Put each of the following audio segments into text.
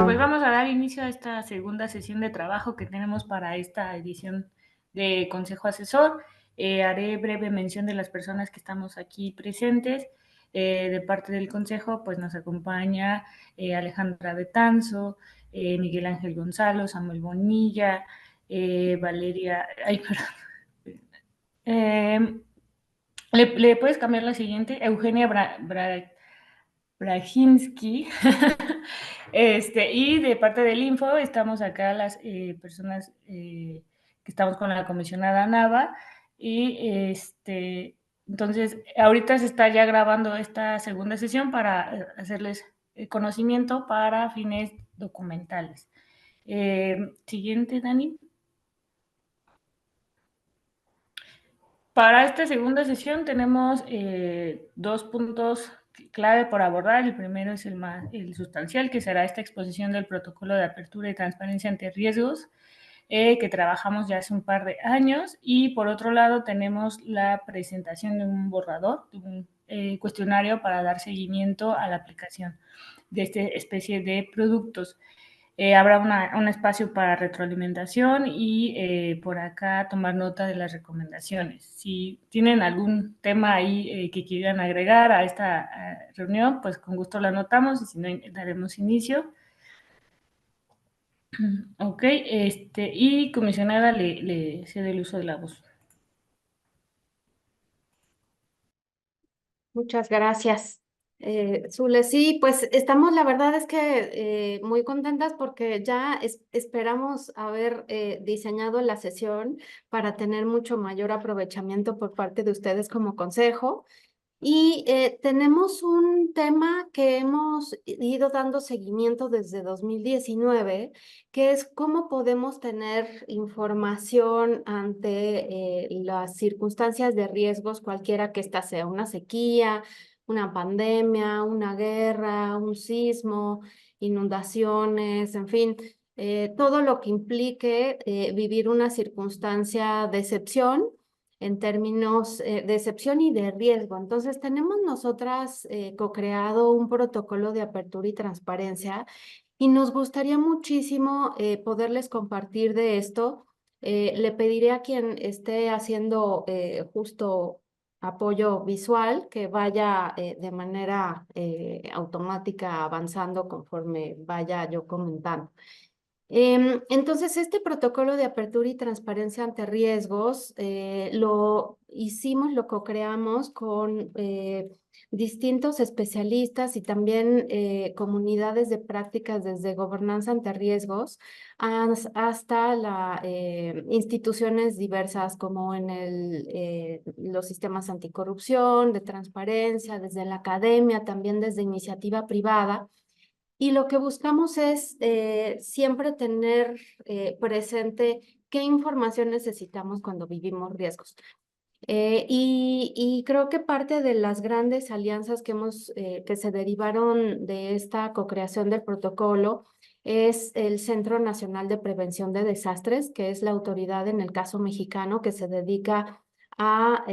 Pues vamos a dar inicio a esta segunda sesión de trabajo que tenemos para esta edición de Consejo Asesor. Haré breve mención de las personas que estamos aquí presentes. De parte del Consejo, pues nos acompaña Alejandra Betanzo, Miguel Ángel Gonzalo, Samuel Bonilla, Valeria, ¿le puedes cambiar la siguiente? Eugenia Brajinski. Y de parte del Info estamos acá las personas que estamos con la comisionada Nava y entonces ahorita se está ya grabando esta segunda sesión para hacerles conocimiento para fines documentales. Siguiente, Dani. Para esta segunda sesión tenemos dos puntos clave por abordar. El primero es el sustancial, que será esta exposición del protocolo de apertura y transparencia ante riesgos, que trabajamos ya hace un par de años. Y por otro lado tenemos la presentación de un borrador, de un cuestionario para dar seguimiento a la aplicación de esta especie de productos. Habrá un espacio para retroalimentación y por acá tomar nota de las recomendaciones. Si tienen algún tema ahí que quieran agregar a esta reunión, pues con gusto la anotamos y si no, daremos inicio. Ok, y comisionada le cedo el uso de la voz. Muchas gracias, Zule. Sí, pues estamos, la verdad es que muy contentas porque ya esperamos haber diseñado la sesión para tener mucho mayor aprovechamiento por parte de ustedes como consejo. Y tenemos un tema que hemos ido dando seguimiento desde 2019, que es cómo podemos tener información ante las circunstancias de riesgos, cualquiera que ésta sea, una sequía, una pandemia, una guerra, un sismo, inundaciones, en fin, todo lo que implique vivir una circunstancia de excepción en términos de excepción y de riesgo. Entonces, tenemos nosotras co-creado un protocolo de apertura y transparencia y nos gustaría muchísimo poderles compartir de esto. Le pediré a quien esté haciendo justo apoyo visual que vaya de manera automática avanzando conforme vaya yo comentando. Entonces, este protocolo de apertura y transparencia ante riesgos lo hicimos, lo co-creamos con distintos especialistas y también comunidades de prácticas desde gobernanza ante riesgos hasta instituciones diversas como en los sistemas anticorrupción, de transparencia, desde la academia, también desde iniciativa privada. Y lo que buscamos es siempre tener presente qué información necesitamos cuando vivimos riesgos. Y creo que parte de las grandes alianzas que se derivaron de esta co-creación del protocolo es el Centro Nacional de Prevención de Desastres, que es la autoridad en el caso mexicano que se dedica a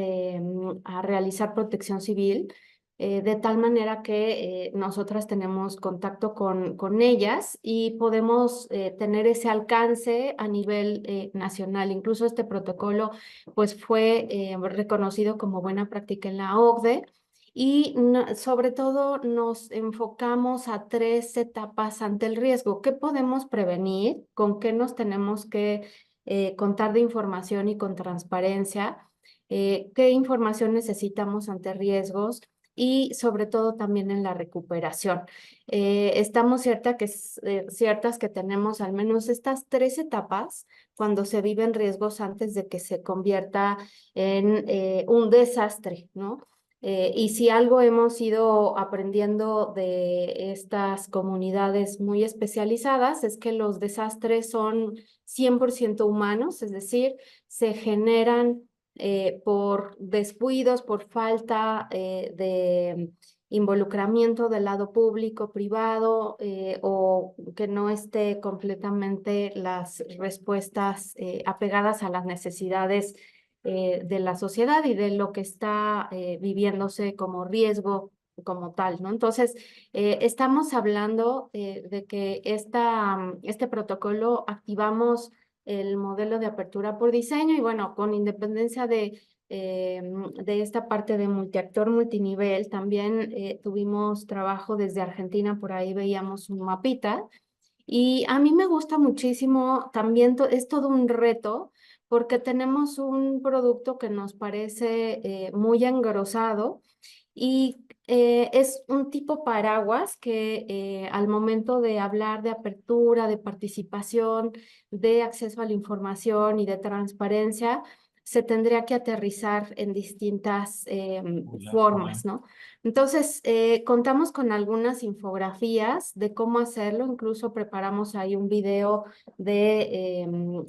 realizar protección civil de tal manera que nosotras tenemos contacto con ellas y podemos tener ese alcance a nivel nacional. Incluso este protocolo pues fue reconocido como buena práctica en la OCDE y sobre todo nos enfocamos a 3 etapas ante el riesgo. ¿Qué podemos prevenir? ¿Con qué nos tenemos que contar de información y con transparencia? ¿Qué información necesitamos ante riesgos? Y sobre todo también en la recuperación. Estamos ciertas que tenemos al menos estas 3 etapas cuando se viven riesgos antes de que se convierta en un desastre, ¿no? Y si algo hemos ido aprendiendo de estas comunidades muy especializadas es que los desastres son 100% humanos, es decir, se generan por descuidos, por falta de involucramiento del lado público, privado, o que no esté completamente las respuestas apegadas a las necesidades de la sociedad y de lo que está viviéndose como riesgo como tal, ¿no? Entonces, estamos hablando de que este protocolo activamos el modelo de apertura por diseño y bueno, con independencia de esta parte de multiactor, multinivel, también tuvimos trabajo desde Argentina, por ahí veíamos un mapita y a mí me gusta muchísimo, también es todo un reto porque tenemos un producto que nos parece muy engrosado y es un tipo paraguas que al momento de hablar de apertura, de participación, de acceso a la información y de transparencia, se tendría que aterrizar en distintas formas, ¿no? Entonces, contamos con algunas infografías de cómo hacerlo, incluso preparamos ahí un video del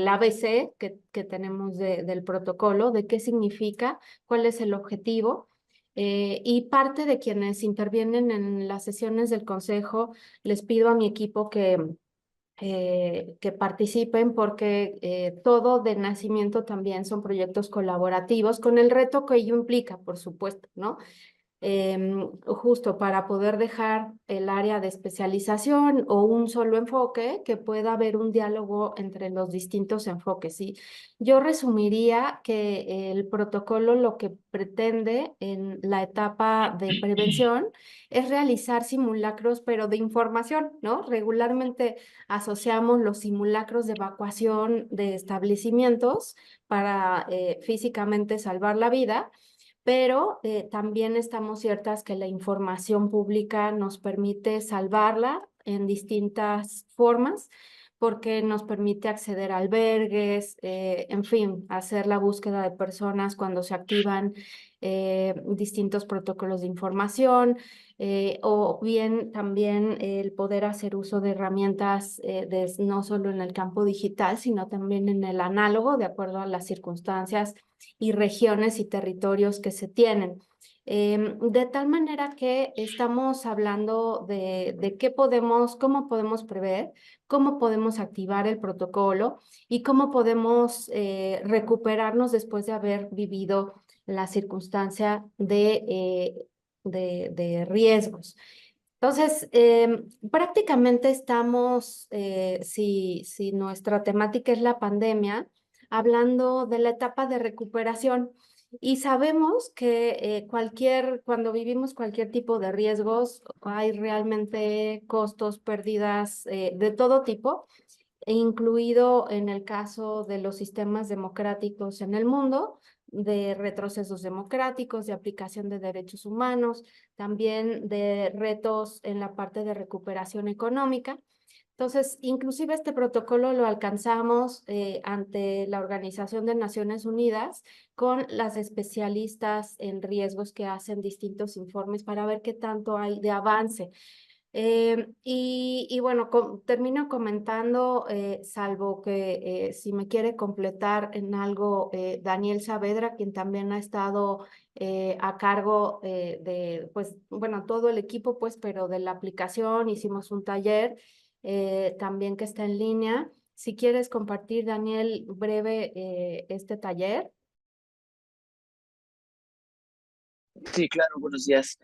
ABC que tenemos del protocolo, de qué significa, cuál es el objetivo. Y parte de quienes intervienen en las sesiones del consejo, les pido a mi equipo que participen porque todo de nacimiento también son proyectos colaborativos con el reto que ello implica, por supuesto, ¿no? Justo para poder dejar el área de especialización o un solo enfoque, que pueda haber un diálogo entre los distintos enfoques. Y yo resumiría que el protocolo lo que pretende en la etapa de prevención es realizar simulacros, pero de información, ¿no? Regularmente asociamos los simulacros de evacuación de establecimientos para físicamente salvar la vida, pero también estamos ciertas que la información pública nos permite salvarla en distintas formas, porque nos permite acceder a albergues, en fin, hacer la búsqueda de personas cuando se activan distintos protocolos de información, o bien también el poder hacer uso de herramientas no solo en el campo digital, sino también en el análogo, de acuerdo a las circunstancias y regiones y territorios que se tienen. De tal manera que estamos hablando de qué podemos, cómo podemos prever, cómo podemos activar el protocolo y cómo podemos recuperarnos después de haber vivido la circunstancia de riesgos. Entonces, prácticamente estamos, si nuestra temática es la pandemia, hablando de la etapa de recuperación. Y sabemos que cuando vivimos cualquier tipo de riesgos, hay realmente costos, pérdidas de todo tipo, e incluido en el caso de los sistemas democráticos en el mundo, de retrocesos democráticos, de aplicación de derechos humanos, también de retos en la parte de recuperación económica. Entonces, inclusive este protocolo lo alcanzamos ante la Organización de Naciones Unidas con las especialistas en riesgos que hacen distintos informes para ver qué tanto hay de avance. Y bueno, termino comentando, salvo que si me quiere completar en algo, Daniel Saavedra, quien también ha estado a cargo pues, bueno, todo el equipo, pues, pero de la aplicación, hicimos un taller también que está en línea. Si quieres compartir, Daniel, breve este taller. Sí, claro, buenos días.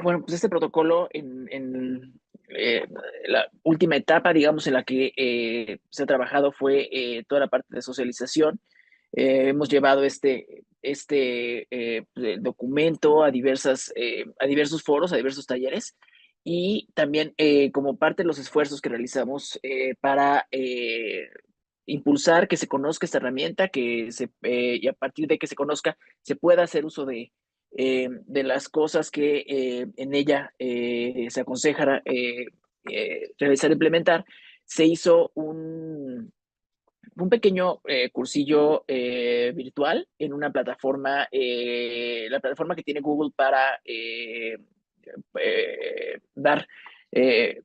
Bueno, pues este protocolo en la última etapa, digamos, en la que se ha trabajado fue toda la parte de socialización. Hemos llevado documento a diversos foros, a diversos talleres, y también como parte de los esfuerzos que realizamos para impulsar que se conozca esta herramienta, y a partir de que se conozca, se pueda hacer uso de las cosas que en ella se aconseja realizar e implementar. Se hizo un pequeño cursillo virtual en una plataforma, la plataforma que tiene Google para dar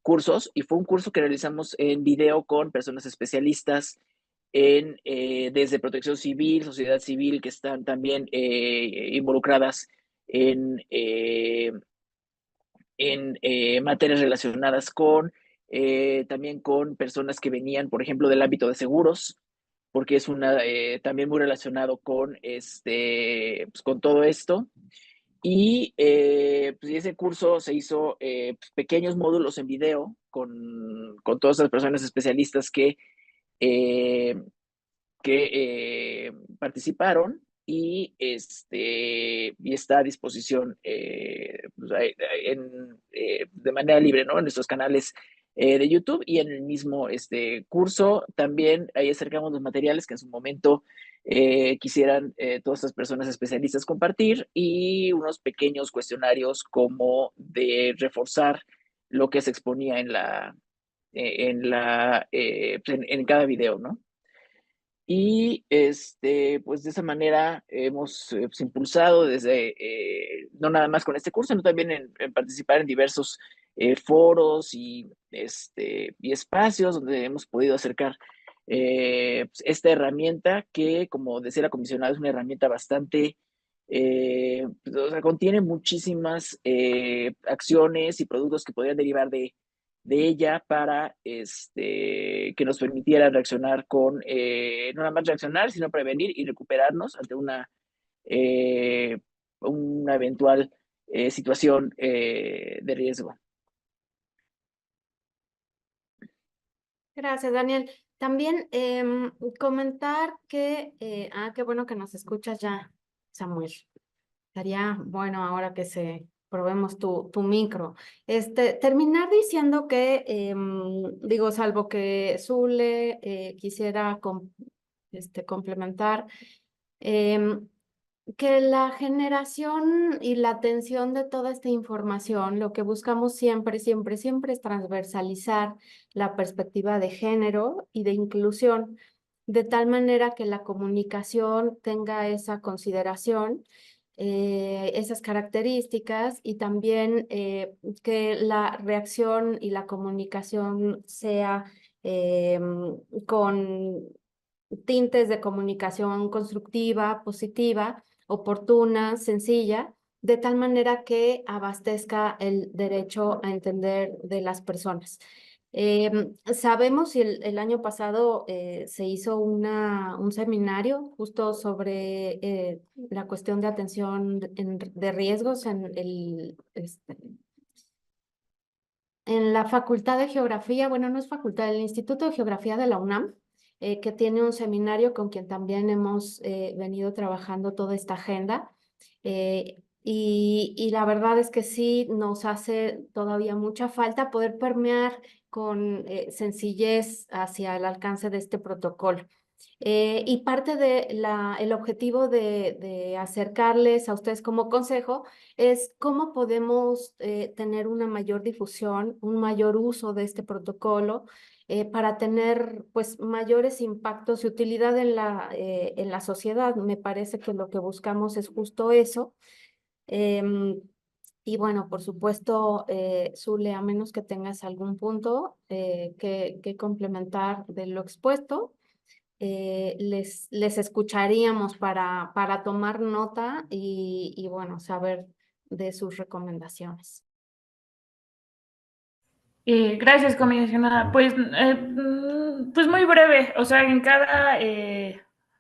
cursos, y fue un curso que realizamos en video con personas especialistas desde protección civil, sociedad civil, que están también involucradas en, eh, en materias relacionadas también con personas que venían, por ejemplo, del ámbito de seguros, porque es también muy relacionado con, pues, con todo esto. Y pues ese curso se hizo pues, pequeños módulos en video con todas las personas especialistas eh, que participaron y está a disposición pues, de manera libre, ¿no? En nuestros canales de YouTube y en el mismo curso también ahí acercamos los materiales que en su momento quisieran todas estas personas especialistas compartir y unos pequeños cuestionarios como de reforzar lo que se exponía en cada video, ¿no? Y pues de esa manera hemos pues, impulsado desde, no nada más con este curso, sino también en participar en diversos foros y espacios donde hemos podido acercar pues, esta herramienta que, como decía la comisionada, es una herramienta bastante, pues, o sea, contiene muchísimas acciones y productos que podrían derivar de ella para que nos permitiera reaccionar no nada más reaccionar, sino prevenir y recuperarnos ante eh, una eventual situación de riesgo. Gracias, Daniel. También comentar que, qué bueno que nos escuchas ya, Samuel. Estaría bueno ahora que probemos tu micro. Terminar diciendo que, digo, salvo que Zule quisiera complementar, em, que la generación y la atención de toda esta información, lo que buscamos siempre, siempre, siempre es transversalizar la perspectiva de género y de inclusión, de tal manera que la comunicación tenga esa consideración, esas características y también que la reacción y la comunicación sea con tintes de comunicación constructiva, positiva, oportuna, sencilla, de tal manera que abastezca el derecho a entender de las personas. Sabemos y el año pasado se hizo un seminario justo sobre la cuestión de atención de riesgos en la Facultad de Geografía, bueno, no es facultad, el Instituto de Geografía de la UNAM, que tiene un seminario con quien también hemos venido trabajando toda esta agenda. Y la verdad es que sí nos hace todavía mucha falta poder permear con sencillez hacia el alcance de este protocolo. Y parte el objetivo de acercarles a ustedes como consejo es cómo podemos tener una mayor difusión, un mayor uso de este protocolo para tener pues mayores impactos y utilidad en la sociedad. Me parece que lo que buscamos es justo eso. Y bueno, por supuesto, Zule, a menos que tengas algún punto que complementar de lo expuesto, les escucharíamos para tomar nota y bueno, saber de sus recomendaciones. Gracias, comisionada. Pues muy breve, o sea, en cada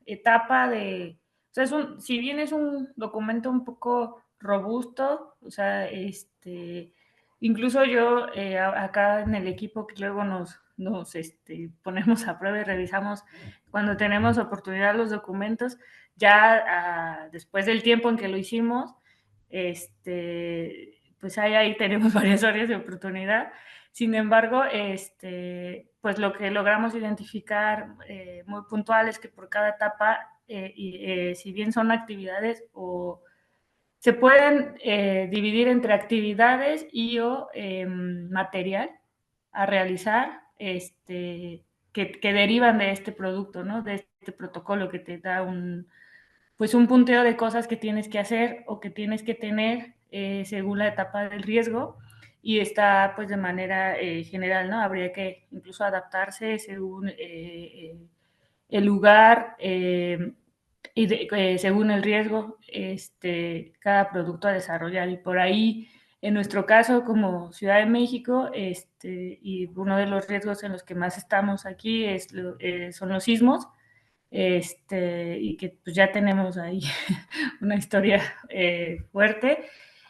etapa o sea, si bien es un documento un poco robusto, o sea, incluso yo acá en el equipo que luego nos ponemos a prueba y revisamos cuando tenemos oportunidad los documentos, ya después del tiempo en que lo hicimos, pues ahí tenemos varias áreas de oportunidad. Sin embargo, pues lo que logramos identificar muy puntual es que por cada etapa, si bien son actividades o se pueden dividir entre actividades y o material a realizar que derivan de este producto, ¿no? De este protocolo que te da pues un punteo de cosas que tienes que hacer o que tienes que tener según la etapa del riesgo y está pues de manera general, ¿no? Habría que incluso adaptarse según el lugar y según el riesgo, cada producto a desarrollar. Y por ahí, en nuestro caso, como Ciudad de México, y uno de los riesgos en los que más estamos aquí son los sismos. y que pues ya tenemos ahí una historia fuerte.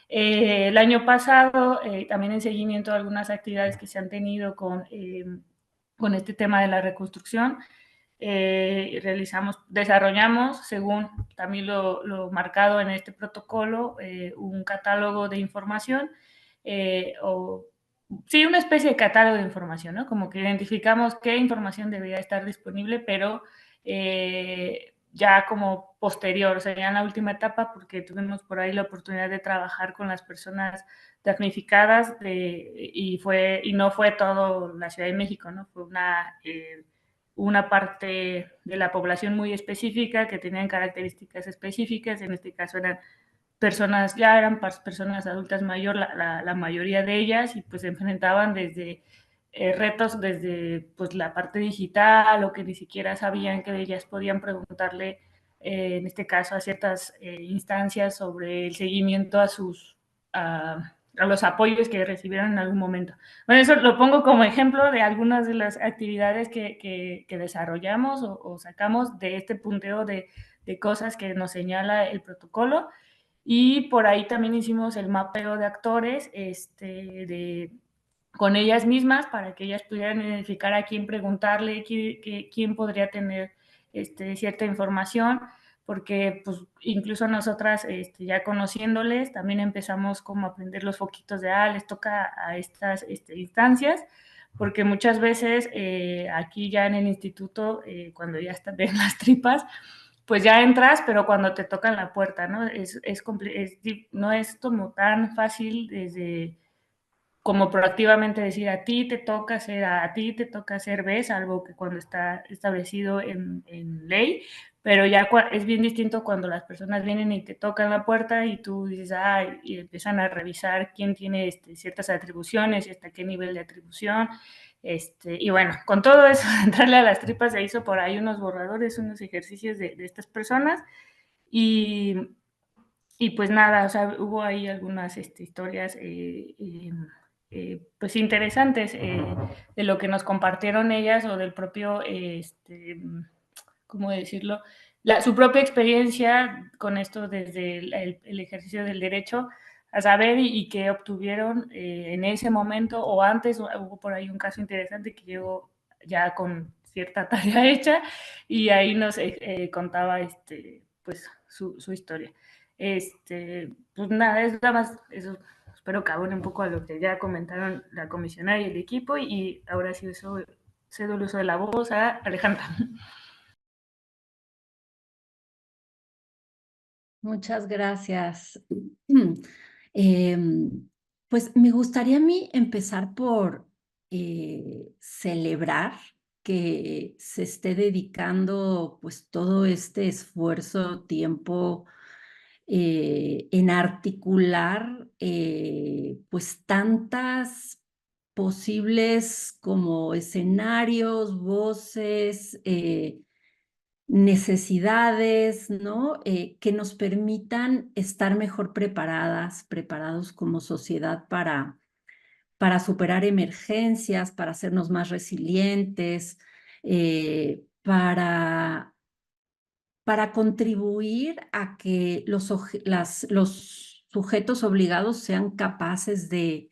El año pasado, también en seguimiento a algunas actividades que se han tenido con este tema de la reconstrucción, desarrollamos, según también lo marcado en este protocolo, un catálogo de información, sí, una especie de catálogo de información, ¿no? Como que identificamos qué información debería estar disponible, pero ya como posterior, o sea, ya en la última etapa, porque tuvimos por ahí la oportunidad de trabajar con las personas damnificadas y no fue todo la Ciudad de México, ¿no? Fue una parte de la población muy específica que tenían características específicas, en este caso eran personas adultas mayor, la mayoría de ellas, y pues se enfrentaban desde retos desde pues la parte digital, o que ni siquiera sabían que ellas podían preguntarle, en este caso a ciertas instancias, sobre el seguimiento a los apoyos que recibieron en algún momento. Bueno, eso lo pongo como ejemplo de algunas de las actividades que desarrollamos o sacamos de este punteo de cosas que nos señala el protocolo. Y por ahí también hicimos el mapeo de actores con ellas mismas, para que ellas pudieran identificar a quién preguntarle, quién podría tener cierta información, porque pues incluso nosotras, ya conociéndoles, también empezamos como a aprender los foquitos de, les toca a estas instancias, porque muchas veces aquí ya en el instituto, cuando ya están en las tripas, pues ya entras, pero cuando te tocan la puerta, ¿no? No es como tan fácil desde como proactivamente decir a ti te toca hacer B, algo que cuando está establecido en ley, pero ya es bien distinto cuando las personas vienen y te tocan la puerta y tú dices, y empiezan a revisar quién tiene ciertas atribuciones y hasta qué nivel de atribución. Y bueno, con todo eso, entrarle a las tripas, se hizo por ahí unos borradores, unos ejercicios de estas personas, y pues nada, o sea, hubo ahí algunas historias pues interesantes, de lo que nos compartieron ellas, o del propio, ¿cómo decirlo? Su propia experiencia con esto desde el ejercicio del derecho a saber, y que obtuvieron en ese momento o antes. Hubo por ahí un caso interesante que llegó ya con cierta tarea hecha, y ahí nos contaba pues su historia. Pues nada, es nada más eso. Espero que abone un poco a lo que ya comentaron la comisionada y el equipo, y ahora sí cedo el uso de la voz a Alejandra. Muchas gracias. Pues me gustaría a mí empezar por celebrar que se esté dedicando pues todo este esfuerzo, tiempo en articular pues tantas posibles como escenarios, voces, necesidades, ¿no? Que nos permitan estar mejor preparados como sociedad para superar emergencias, para hacernos más resilientes, para contribuir a que los sujetos obligados sean capaces de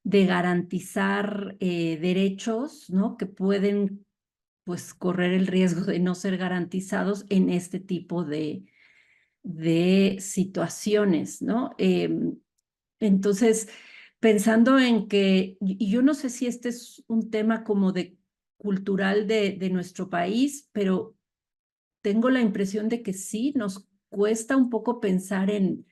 garantizar derechos, ¿no? Que pueden pues correr el riesgo de no ser garantizados en este tipo de situaciones, ¿no? Entonces, pensando en que, y yo no sé si este es un tema como de cultural de nuestro país, pero tengo la impresión de que sí, nos cuesta un poco pensar en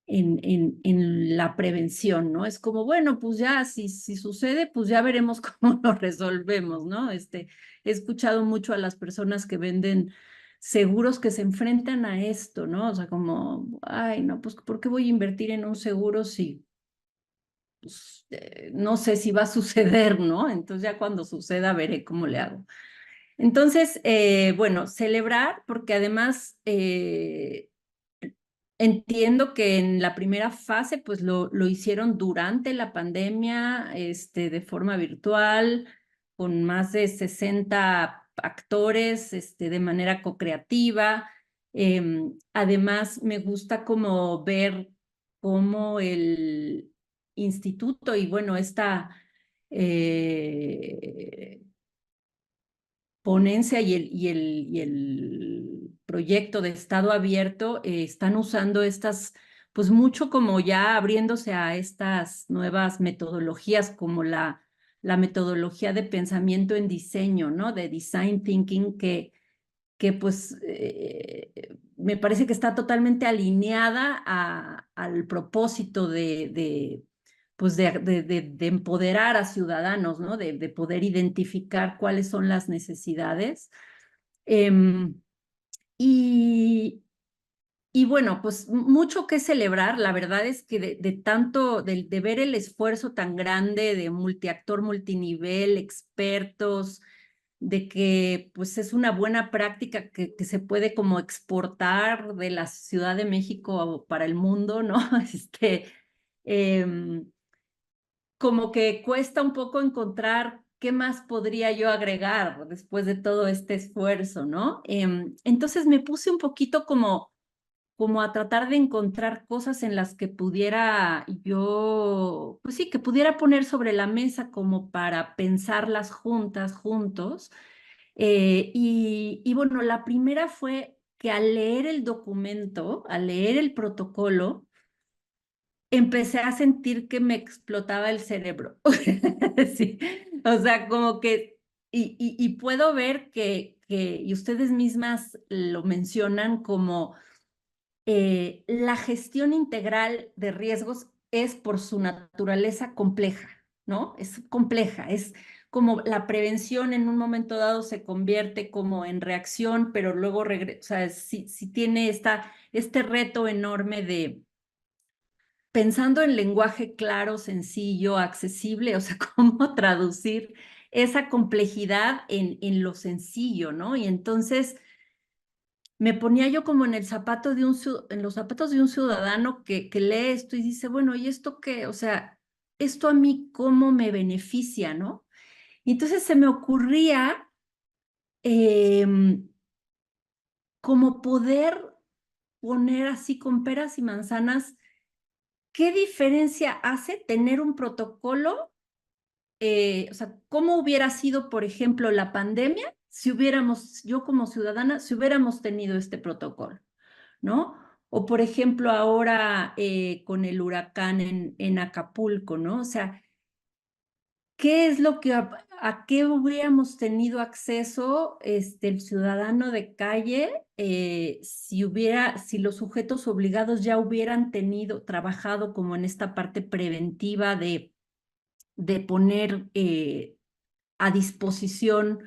la prevención, ¿no? Es como, bueno, pues ya, si sucede, pues ya veremos cómo lo resolvemos, ¿no? He escuchado mucho a las personas que venden seguros que se enfrentan a esto, ¿no? O sea, como, ay, no, pues, ¿por qué voy a invertir en un seguro si pues, no sé si va a suceder, ¿no? Entonces ya cuando suceda veré cómo le hago. Entonces, bueno, celebrar, porque además entiendo que en la primera fase, pues lo hicieron durante la pandemia, de forma virtual, con más de 60 actores de manera co-creativa. Además, me gusta como ver cómo el instituto y bueno, esta ponencia y el proyecto de Estado abierto están usando estas, pues mucho como ya abriéndose a estas nuevas metodologías como la metodología de pensamiento en diseño, ¿no? De design thinking que pues me parece que está totalmente alineada al propósito pues de empoderar a ciudadanos, ¿no? De poder identificar cuáles son las necesidades. Y bueno, pues mucho que celebrar. La verdad es que de tanto, de ver el esfuerzo tan grande de multiactor, multinivel, expertos, de que pues es una buena práctica que se puede como exportar de la Ciudad de México para el mundo, ¿no? Como que cuesta un poco encontrar qué más podría yo agregar después de todo este esfuerzo, ¿no? Entonces me puse un poquito como a tratar de encontrar cosas en las que pudiera yo, pues sí, que pudiera poner sobre la mesa como para pensarlas juntos. Y bueno, la primera fue que al leer el documento, al leer el protocolo, empecé a sentir que me explotaba el cerebro. Sí, o sea, como que, y puedo ver y ustedes mismas lo mencionan como la gestión integral de riesgos es por su naturaleza compleja, ¿no? Es compleja, es como la prevención en un momento dado se convierte como en reacción, pero luego regresa, o sea, si tiene este reto enorme de pensando en lenguaje claro, sencillo, accesible, o sea, cómo traducir esa complejidad en lo sencillo, ¿no? Y entonces me ponía yo como en el zapato en los zapatos de un ciudadano que lee esto y dice, bueno, ¿y esto qué? O sea, ¿esto a mí cómo me beneficia, no? Y entonces se me ocurría como poder poner así con peras y manzanas, ¿qué diferencia hace tener un protocolo? O sea, ¿cómo hubiera sido, por ejemplo, la pandemia si yo como ciudadana, si hubiéramos tenido este protocolo? ¿No? O por ejemplo ahora con el huracán en Acapulco, ¿no? O sea, ¿qué es lo que a qué hubiéramos tenido acceso el ciudadano de calle si los sujetos obligados ya hubieran trabajado como en esta parte preventiva de poner a disposición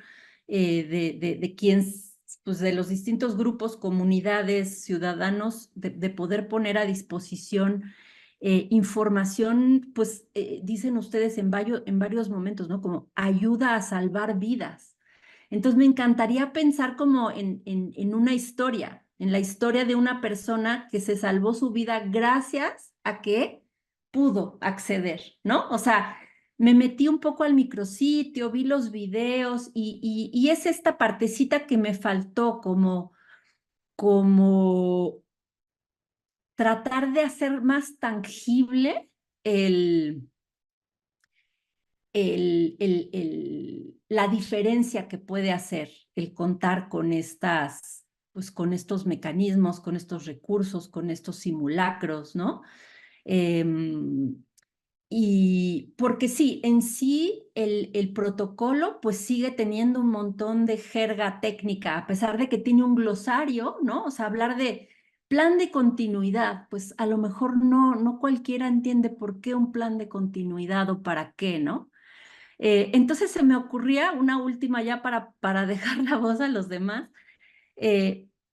de quien, pues de los distintos grupos, comunidades, ciudadanos, de poder poner a disposición información, pues dicen ustedes en varios momentos, ¿no? Como ayuda a salvar vidas. Entonces me encantaría pensar como en una historia, en la historia de una persona que se salvó su vida gracias a que pudo acceder, ¿no? O sea, me metí un poco al micrositio, vi los videos y es esta partecita que me faltó como tratar de hacer más tangible la diferencia que puede hacer el contar con pues con estos mecanismos, con estos recursos, con estos simulacros, ¿no? Y porque sí, en sí el protocolo pues sigue teniendo un montón de jerga técnica, a pesar de que tiene un glosario, ¿no? O sea, hablar de plan de continuidad, pues a lo mejor no cualquiera entiende por qué un plan de continuidad o para qué, ¿no? Entonces se me ocurría una última ya para dejar la voz a los demás,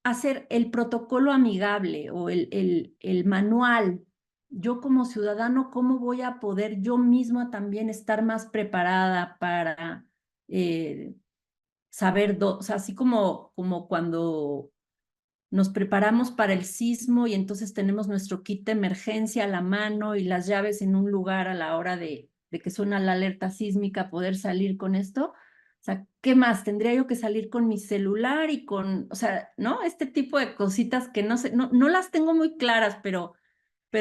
hacer el protocolo amigable o el manual. Yo como ciudadano, ¿cómo voy a poder yo misma también estar más preparada para saber, o sea, así como cuando nos preparamos para el sismo y entonces tenemos nuestro kit de emergencia a la mano y las llaves en un lugar a la hora de que suena la alerta sísmica, poder salir con esto? sea, ¿qué más? Tendría yo que salir con mi celular y con, o sea, ¿no? Este tipo de cositas que no sé, no las tengo muy claras, pero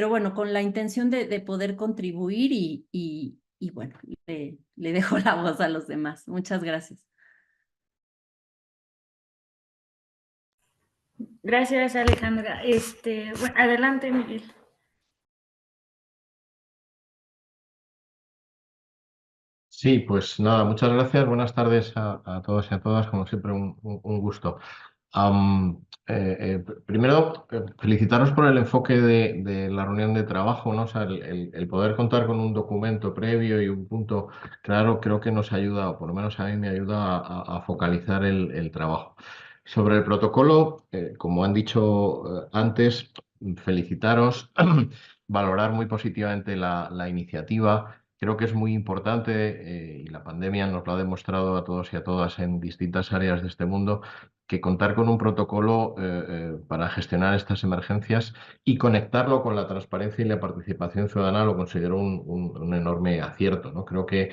bueno, con la intención de poder contribuir y bueno, le dejo la voz a los demás. Muchas gracias. Gracias, Alejandra. Bueno, adelante, Miguel. Sí, pues nada, muchas gracias. Buenas tardes a todos y a todas. Como siempre, un gusto. Primero, felicitaros por el enfoque de la reunión de trabajo, ¿no? O sea, el poder contar con un documento previo y un punto claro, creo que nos ayuda, o por lo menos a mí me ayuda a focalizar el trabajo. Sobre el protocolo, como han dicho antes, felicitaros, valorar muy positivamente la iniciativa. Creo que es muy importante, y la pandemia nos lo ha demostrado a todos y a todas en distintas áreas de este mundo, que contar con un protocolo para gestionar estas emergencias y conectarlo con la transparencia y la participación ciudadana lo considero un enorme acierto, ¿no? Creo que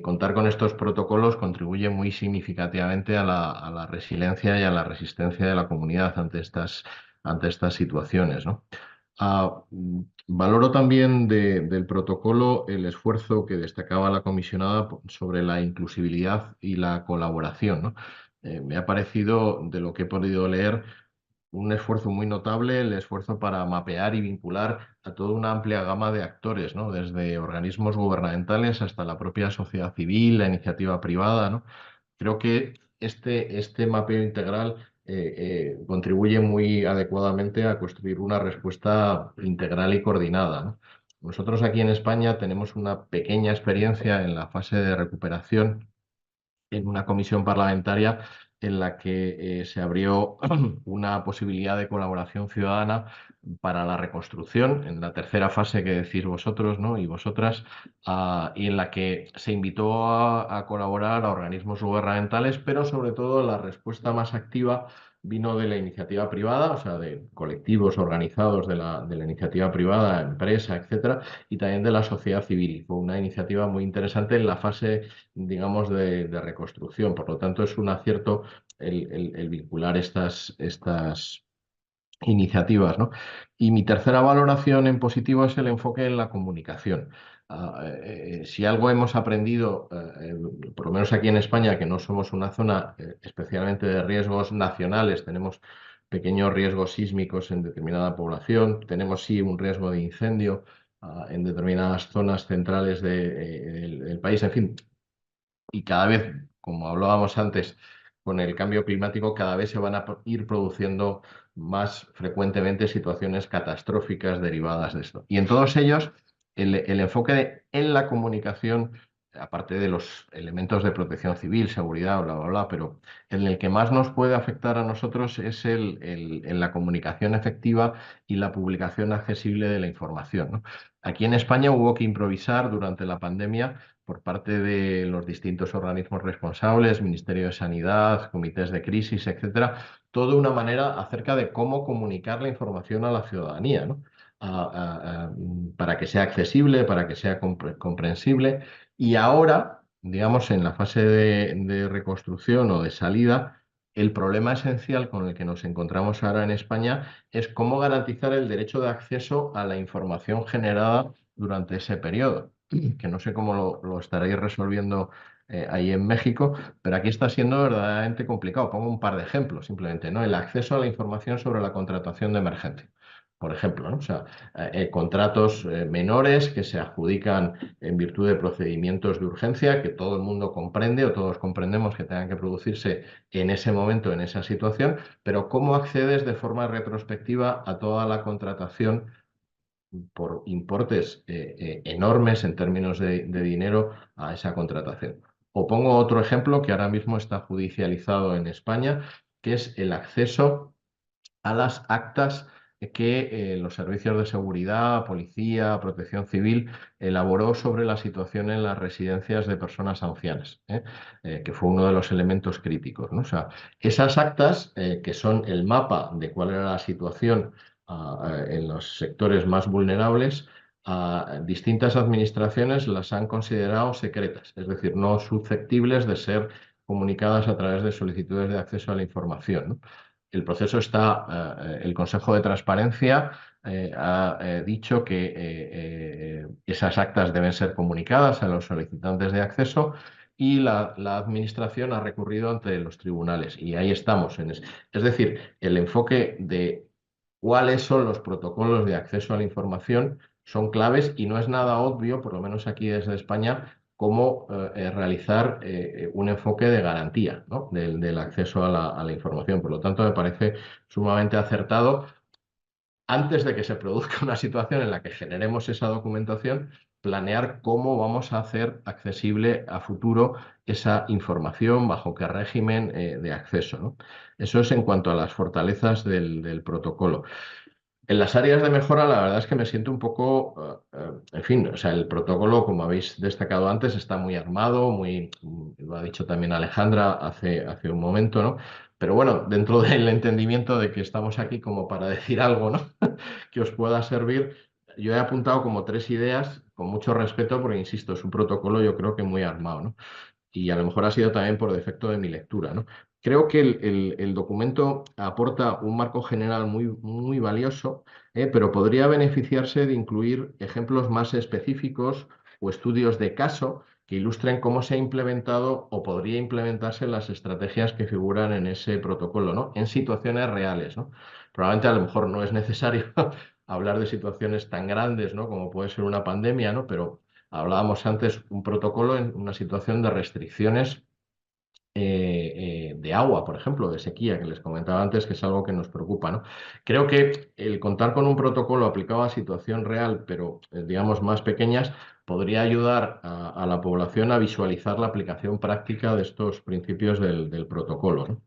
contar con estos protocolos contribuye muy significativamente a la resiliencia y a la resistencia de la comunidad ante estas situaciones, ¿no? Valoro también del protocolo el esfuerzo que destacaba la comisionada sobre la inclusibilidad y la colaboración, ¿no? Me ha parecido, de lo que he podido leer, un esfuerzo muy notable, el esfuerzo para mapear y vincular a toda una amplia gama de actores, ¿no? Desde organismos gubernamentales hasta la propia sociedad civil, la iniciativa privada, ¿no? Creo que este mapeo integral contribuye muy adecuadamente a construir una respuesta integral y coordinada, ¿no? Nosotros aquí en España tenemos una pequeña experiencia en la fase de recuperación en una comisión parlamentaria en la que se abrió una posibilidad de colaboración ciudadana para la reconstrucción, en la tercera fase que decís vosotros, ¿no? Y vosotras, y en la que se invitó a colaborar a organismos gubernamentales, pero sobre todo la respuesta más activa vino de la iniciativa privada, o sea, de colectivos organizados de la iniciativa privada, empresa, etcétera, y también de la sociedad civil. Fue una iniciativa muy interesante en la fase, digamos, de reconstrucción. Por lo tanto, es un acierto el vincular estas iniciativas, ¿no? Y mi tercera valoración en positivo es el enfoque en la comunicación. Si algo hemos aprendido, por lo menos aquí en España, que no somos una zona especialmente de riesgos nacionales, tenemos pequeños riesgos sísmicos en determinada población, tenemos sí un riesgo de incendio en determinadas zonas centrales del país, en fin, y cada vez, como hablábamos antes, con el cambio climático, cada vez se van a ir produciendo más frecuentemente situaciones catastróficas derivadas de esto. Y en todos ellos, el enfoque en la comunicación, aparte de los elementos de protección civil, seguridad, bla, bla, bla, pero en el que más nos puede afectar a nosotros es en la comunicación efectiva y la publicación accesible de la información, ¿no? Aquí en España hubo que improvisar durante la pandemia por parte de los distintos organismos responsables, Ministerio de Sanidad, comités de crisis, etcétera, toda una manera acerca de cómo comunicar la información a la ciudadanía, ¿no? Para que sea accesible, para que sea comprensible. Y ahora, digamos, en la fase de reconstrucción o de salida, el problema esencial con el que nos encontramos ahora en España es cómo garantizar el derecho de acceso a la información generada durante ese periodo, que no sé cómo lo estaréis resolviendo ahí en México, pero aquí está siendo verdaderamente complicado. Pongo un par de ejemplos simplemente, ¿no? El acceso a la información sobre la contratación de emergencia, por ejemplo, ¿no? O sea, contratos menores que se adjudican en virtud de procedimientos de urgencia que todo el mundo comprende o todos comprendemos que tengan que producirse en ese momento, en esa situación, pero cómo accedes de forma retrospectiva a toda la contratación por importes enormes en términos de dinero a esa contratación. O pongo otro ejemplo que ahora mismo está judicializado en España, que es el acceso a las actas que los servicios de seguridad, policía, protección civil elaboró sobre la situación en las residencias de personas ancianas, que fue uno de los elementos críticos, ¿no? O sea, esas actas, que son el mapa de cuál era la situación en los sectores más vulnerables, distintas administraciones las han considerado secretas, es decir, no susceptibles de ser comunicadas a través de solicitudes de acceso a la información, ¿no? El proceso está, el Consejo de Transparencia ha dicho que esas actas deben ser comunicadas a los solicitantes de acceso y la Administración ha recurrido ante los tribunales y ahí estamos. Es decir, el enfoque de cuáles son los protocolos de acceso a la información son claves y no es nada obvio, por lo menos aquí desde España, cómo realizar un enfoque de garantía, ¿no? del acceso a la información. Por lo tanto, me parece sumamente acertado antes de que se produzca una situación en la que generemos esa documentación, planear cómo vamos a hacer accesible a futuro esa información, bajo qué régimen de acceso, ¿no? Eso es en cuanto a las fortalezas del protocolo. En las áreas de mejora, la verdad es que me siento un poco, en fin, o sea, el protocolo, como habéis destacado antes, está muy armado, lo ha dicho también Alejandra hace un momento, ¿no? Pero bueno, dentro del entendimiento de que estamos aquí como para decir algo, ¿no? que os pueda servir, yo he apuntado como 3 ideas, con mucho respeto, porque insisto, es un protocolo yo creo que muy armado, ¿no? Y a lo mejor ha sido también por defecto de mi lectura, ¿no? Creo que el documento aporta un marco general muy valioso, pero podría beneficiarse de incluir ejemplos más específicos o estudios de caso que ilustren cómo se ha implementado o podría implementarse las estrategias que figuran en ese protocolo, ¿no? En situaciones reales, ¿no? Probablemente a lo mejor no es necesario hablar de situaciones tan grandes, ¿no? Como puede ser una pandemia, ¿no? Pero hablábamos antes un protocolo en una situación de restricciones de agua, por ejemplo, de sequía, que les comentaba antes, que es algo que nos preocupa, ¿no? Creo que el contar con un protocolo aplicado a situación real, pero digamos más pequeñas, podría ayudar a la población a visualizar la aplicación práctica de estos principios del protocolo, ¿no?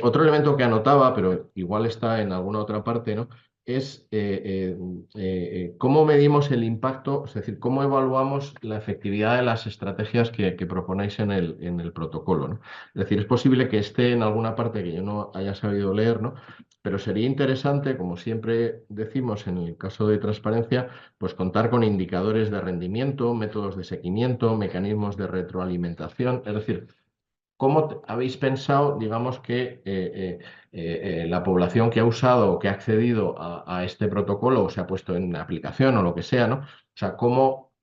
Otro elemento que anotaba, pero igual está en alguna otra parte, ¿no? Es cómo medimos el impacto, es decir, cómo evaluamos la efectividad de las estrategias que proponéis en el protocolo, ¿no? Es decir, es posible que esté en alguna parte que yo no haya sabido leer, ¿no? Pero sería interesante, como siempre decimos en el caso de transparencia, pues contar con indicadores de rendimiento, métodos de seguimiento, mecanismos de retroalimentación, es decir, ¿cómo habéis pensado, digamos, que la población que ha usado o que ha accedido a este protocolo o se ha puesto en aplicación o lo que sea, ¿no? O sea, cómo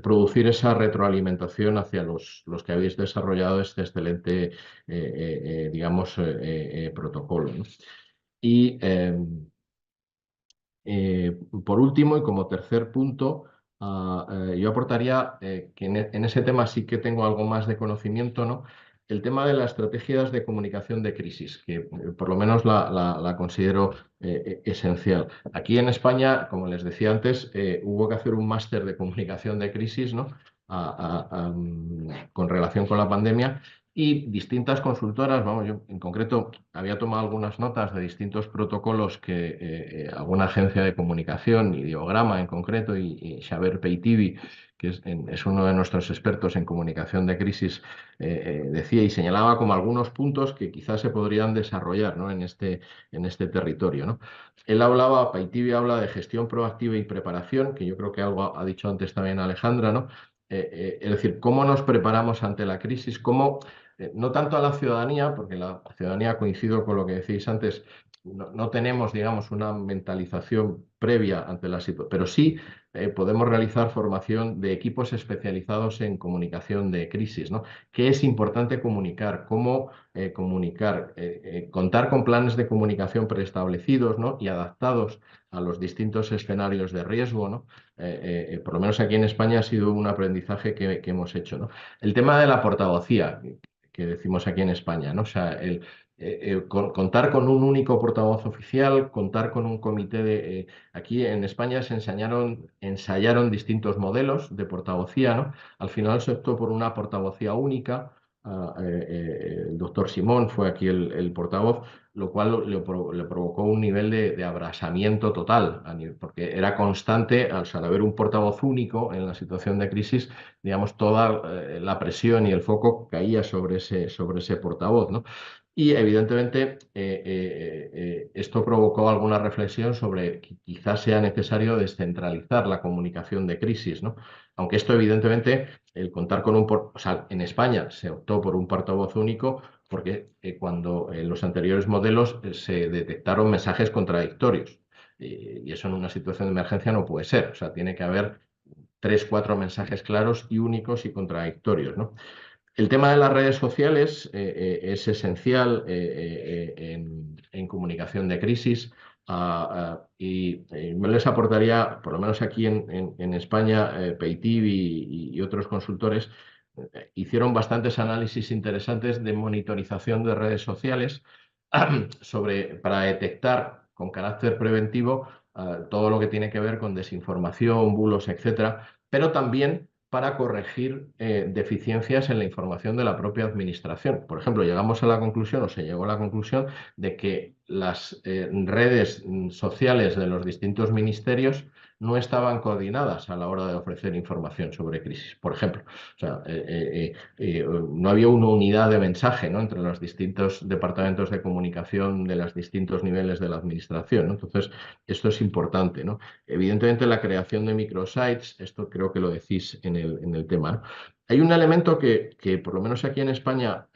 producir esa retroalimentación hacia los que habéis desarrollado este excelente, digamos, protocolo, ¿no? Y por último, y como tercer punto, yo aportaría que en ese tema sí que tengo algo más de conocimiento, ¿no? El tema de las estrategias de comunicación de crisis, que por lo menos la considero esencial. Aquí en España, como les decía antes, hubo que hacer un máster de comunicación de crisis, ¿no? Con relación con la pandemia. Y distintas consultoras, vamos, yo en concreto había tomado algunas notas de distintos protocolos que alguna agencia de comunicación, Ideograma en concreto, y Xavier Peitivi, que es uno de nuestros expertos en comunicación de crisis, decía y señalaba como algunos puntos que quizás se podrían desarrollar, ¿no? en este territorio, ¿no? Él hablaba, Peitivi habla de gestión proactiva y preparación, que yo creo que algo ha dicho antes también Alejandra, ¿no? Es decir, cómo nos preparamos ante la crisis, cómo no tanto a la ciudadanía, porque la ciudadanía, coincido con lo que decís antes, no tenemos, digamos, una mentalización previa ante la situación, pero sí podemos realizar formación de equipos especializados en comunicación de crisis, ¿no? ¿Qué es importante comunicar? ¿Cómo comunicar? Contar con planes de comunicación preestablecidos, ¿no? Y adaptados a los distintos escenarios de riesgo, ¿no? Por lo menos aquí en España ha sido un aprendizaje que hemos hecho, ¿no? El tema de la portavocía, que decimos aquí en España, ¿no? O sea, contar con un único portavoz oficial, contar con un comité de... aquí en España se ensayaron distintos modelos de portavocía, ¿no? Al final se optó por una portavocía única. El doctor Simón fue aquí el portavoz, lo cual le provocó un nivel de abrasamiento total, porque era constante, al haber un portavoz único en la situación de crisis, digamos, toda la presión y el foco caía sobre ese portavoz, ¿no? Y evidentemente esto provocó alguna reflexión sobre que quizás sea necesario descentralizar la comunicación de crisis, ¿no? Aunque esto evidentemente, el contar con o sea, en España se optó por un portavoz único porque cuando en los anteriores modelos se detectaron mensajes contradictorios. Y eso en una situación de emergencia no puede ser. O sea, tiene que haber 3, 4 mensajes claros y únicos y contradictorios, ¿no? El tema de las redes sociales es esencial en comunicación de crisis y me les aportaría, por lo menos aquí en España, PayTV y otros consultores hicieron bastantes análisis interesantes de monitorización de redes sociales para detectar con carácter preventivo todo lo que tiene que ver con desinformación, bulos, etcétera, pero también para corregir deficiencias en la información de la propia administración. Por ejemplo, llegamos a la conclusión, o se llegó a la conclusión, de que las redes sociales de los distintos ministerios no estaban coordinadas a la hora de ofrecer información sobre crisis, por ejemplo. O sea, no había una unidad de mensaje, ¿no?, entre los distintos departamentos de comunicación de los distintos niveles de la administración, ¿no? Entonces, esto es importante, ¿no? Evidentemente, la creación de microsites, esto creo que lo decís en el tema, ¿no? Hay un elemento que por lo menos aquí en España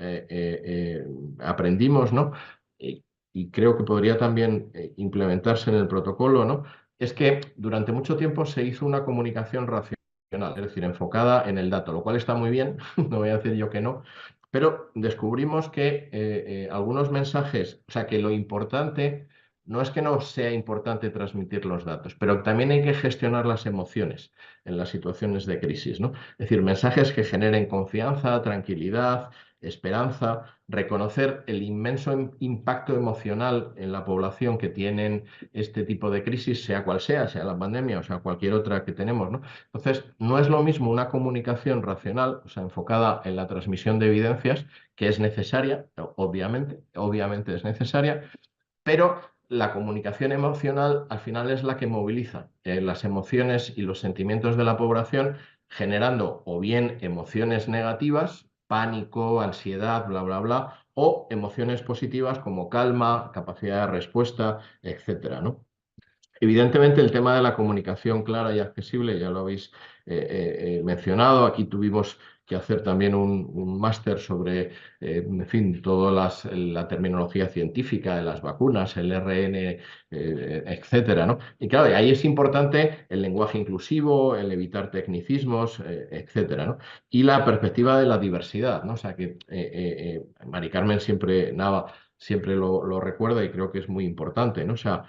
aprendimos, ¿no? Y creo que podría también implementarse en el protocolo, ¿no? Es que durante mucho tiempo se hizo una comunicación racional, es decir, enfocada en el dato, lo cual está muy bien, no voy a decir yo que no, pero descubrimos que algunos mensajes, o sea, que lo importante no es que no sea importante transmitir los datos, pero también hay que gestionar las emociones en las situaciones de crisis, ¿no? Es decir, mensajes que generen confianza, tranquilidad, esperanza, reconocer el inmenso impacto emocional en la población que tienen este tipo de crisis, sea cual sea la pandemia o sea cualquier otra que tenemos, ¿no? Entonces, no es lo mismo una comunicación racional, o sea, enfocada en la transmisión de evidencias, que es necesaria, obviamente es necesaria, pero la comunicación emocional al final es la que moviliza las emociones y los sentimientos de la población, generando o bien emociones negativas, pánico, ansiedad, bla, bla, bla, o emociones positivas como calma, capacidad de respuesta, etcétera, ¿no? Evidentemente, el tema de la comunicación clara y accesible, ya lo habéis mencionado. Aquí tuvimos que hacer también un máster sobre, en fin, toda la terminología científica de las vacunas, el RN, etcétera, ¿no? Y claro, ahí es importante el lenguaje inclusivo, el evitar tecnicismos, etcétera, ¿no? Y la perspectiva de la diversidad, ¿no? O sea que Mari Carmen siempre, Nava, siempre lo recuerda y creo que es muy importante, ¿no? O sea,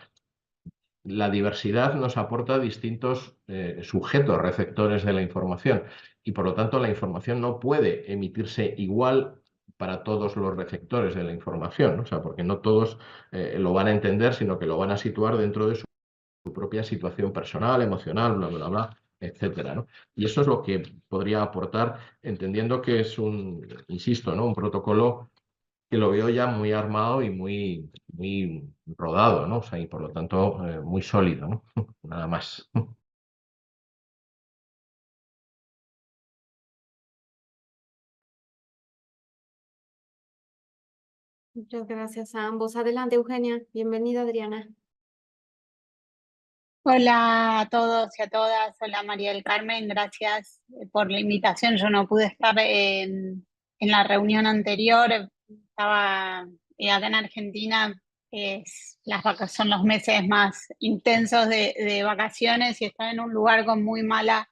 la diversidad nos aporta distintos sujetos receptores de la información y por lo tanto la información no puede emitirse igual para todos los receptores de la información, ¿no? O sea, porque no todos lo van a entender, sino que lo van a situar dentro de su propia situación personal, emocional, bla, bla, bla, etcétera, ¿no? Y eso es lo que podría aportar, entendiendo que es insisto, ¿no?, un protocolo que lo veo ya muy armado y muy rodado, ¿no? O sea, y por lo tanto muy sólido, ¿no? Nada más. Muchas gracias a ambos. Adelante, Eugenia. Bienvenida, Adriana. Hola a todos y a todas. Hola María del Carmen, gracias por la invitación. Yo no pude estar en la reunión anterior. Estaba acá en Argentina. Son los meses más intensos de vacaciones y estaba en un lugar con muy mala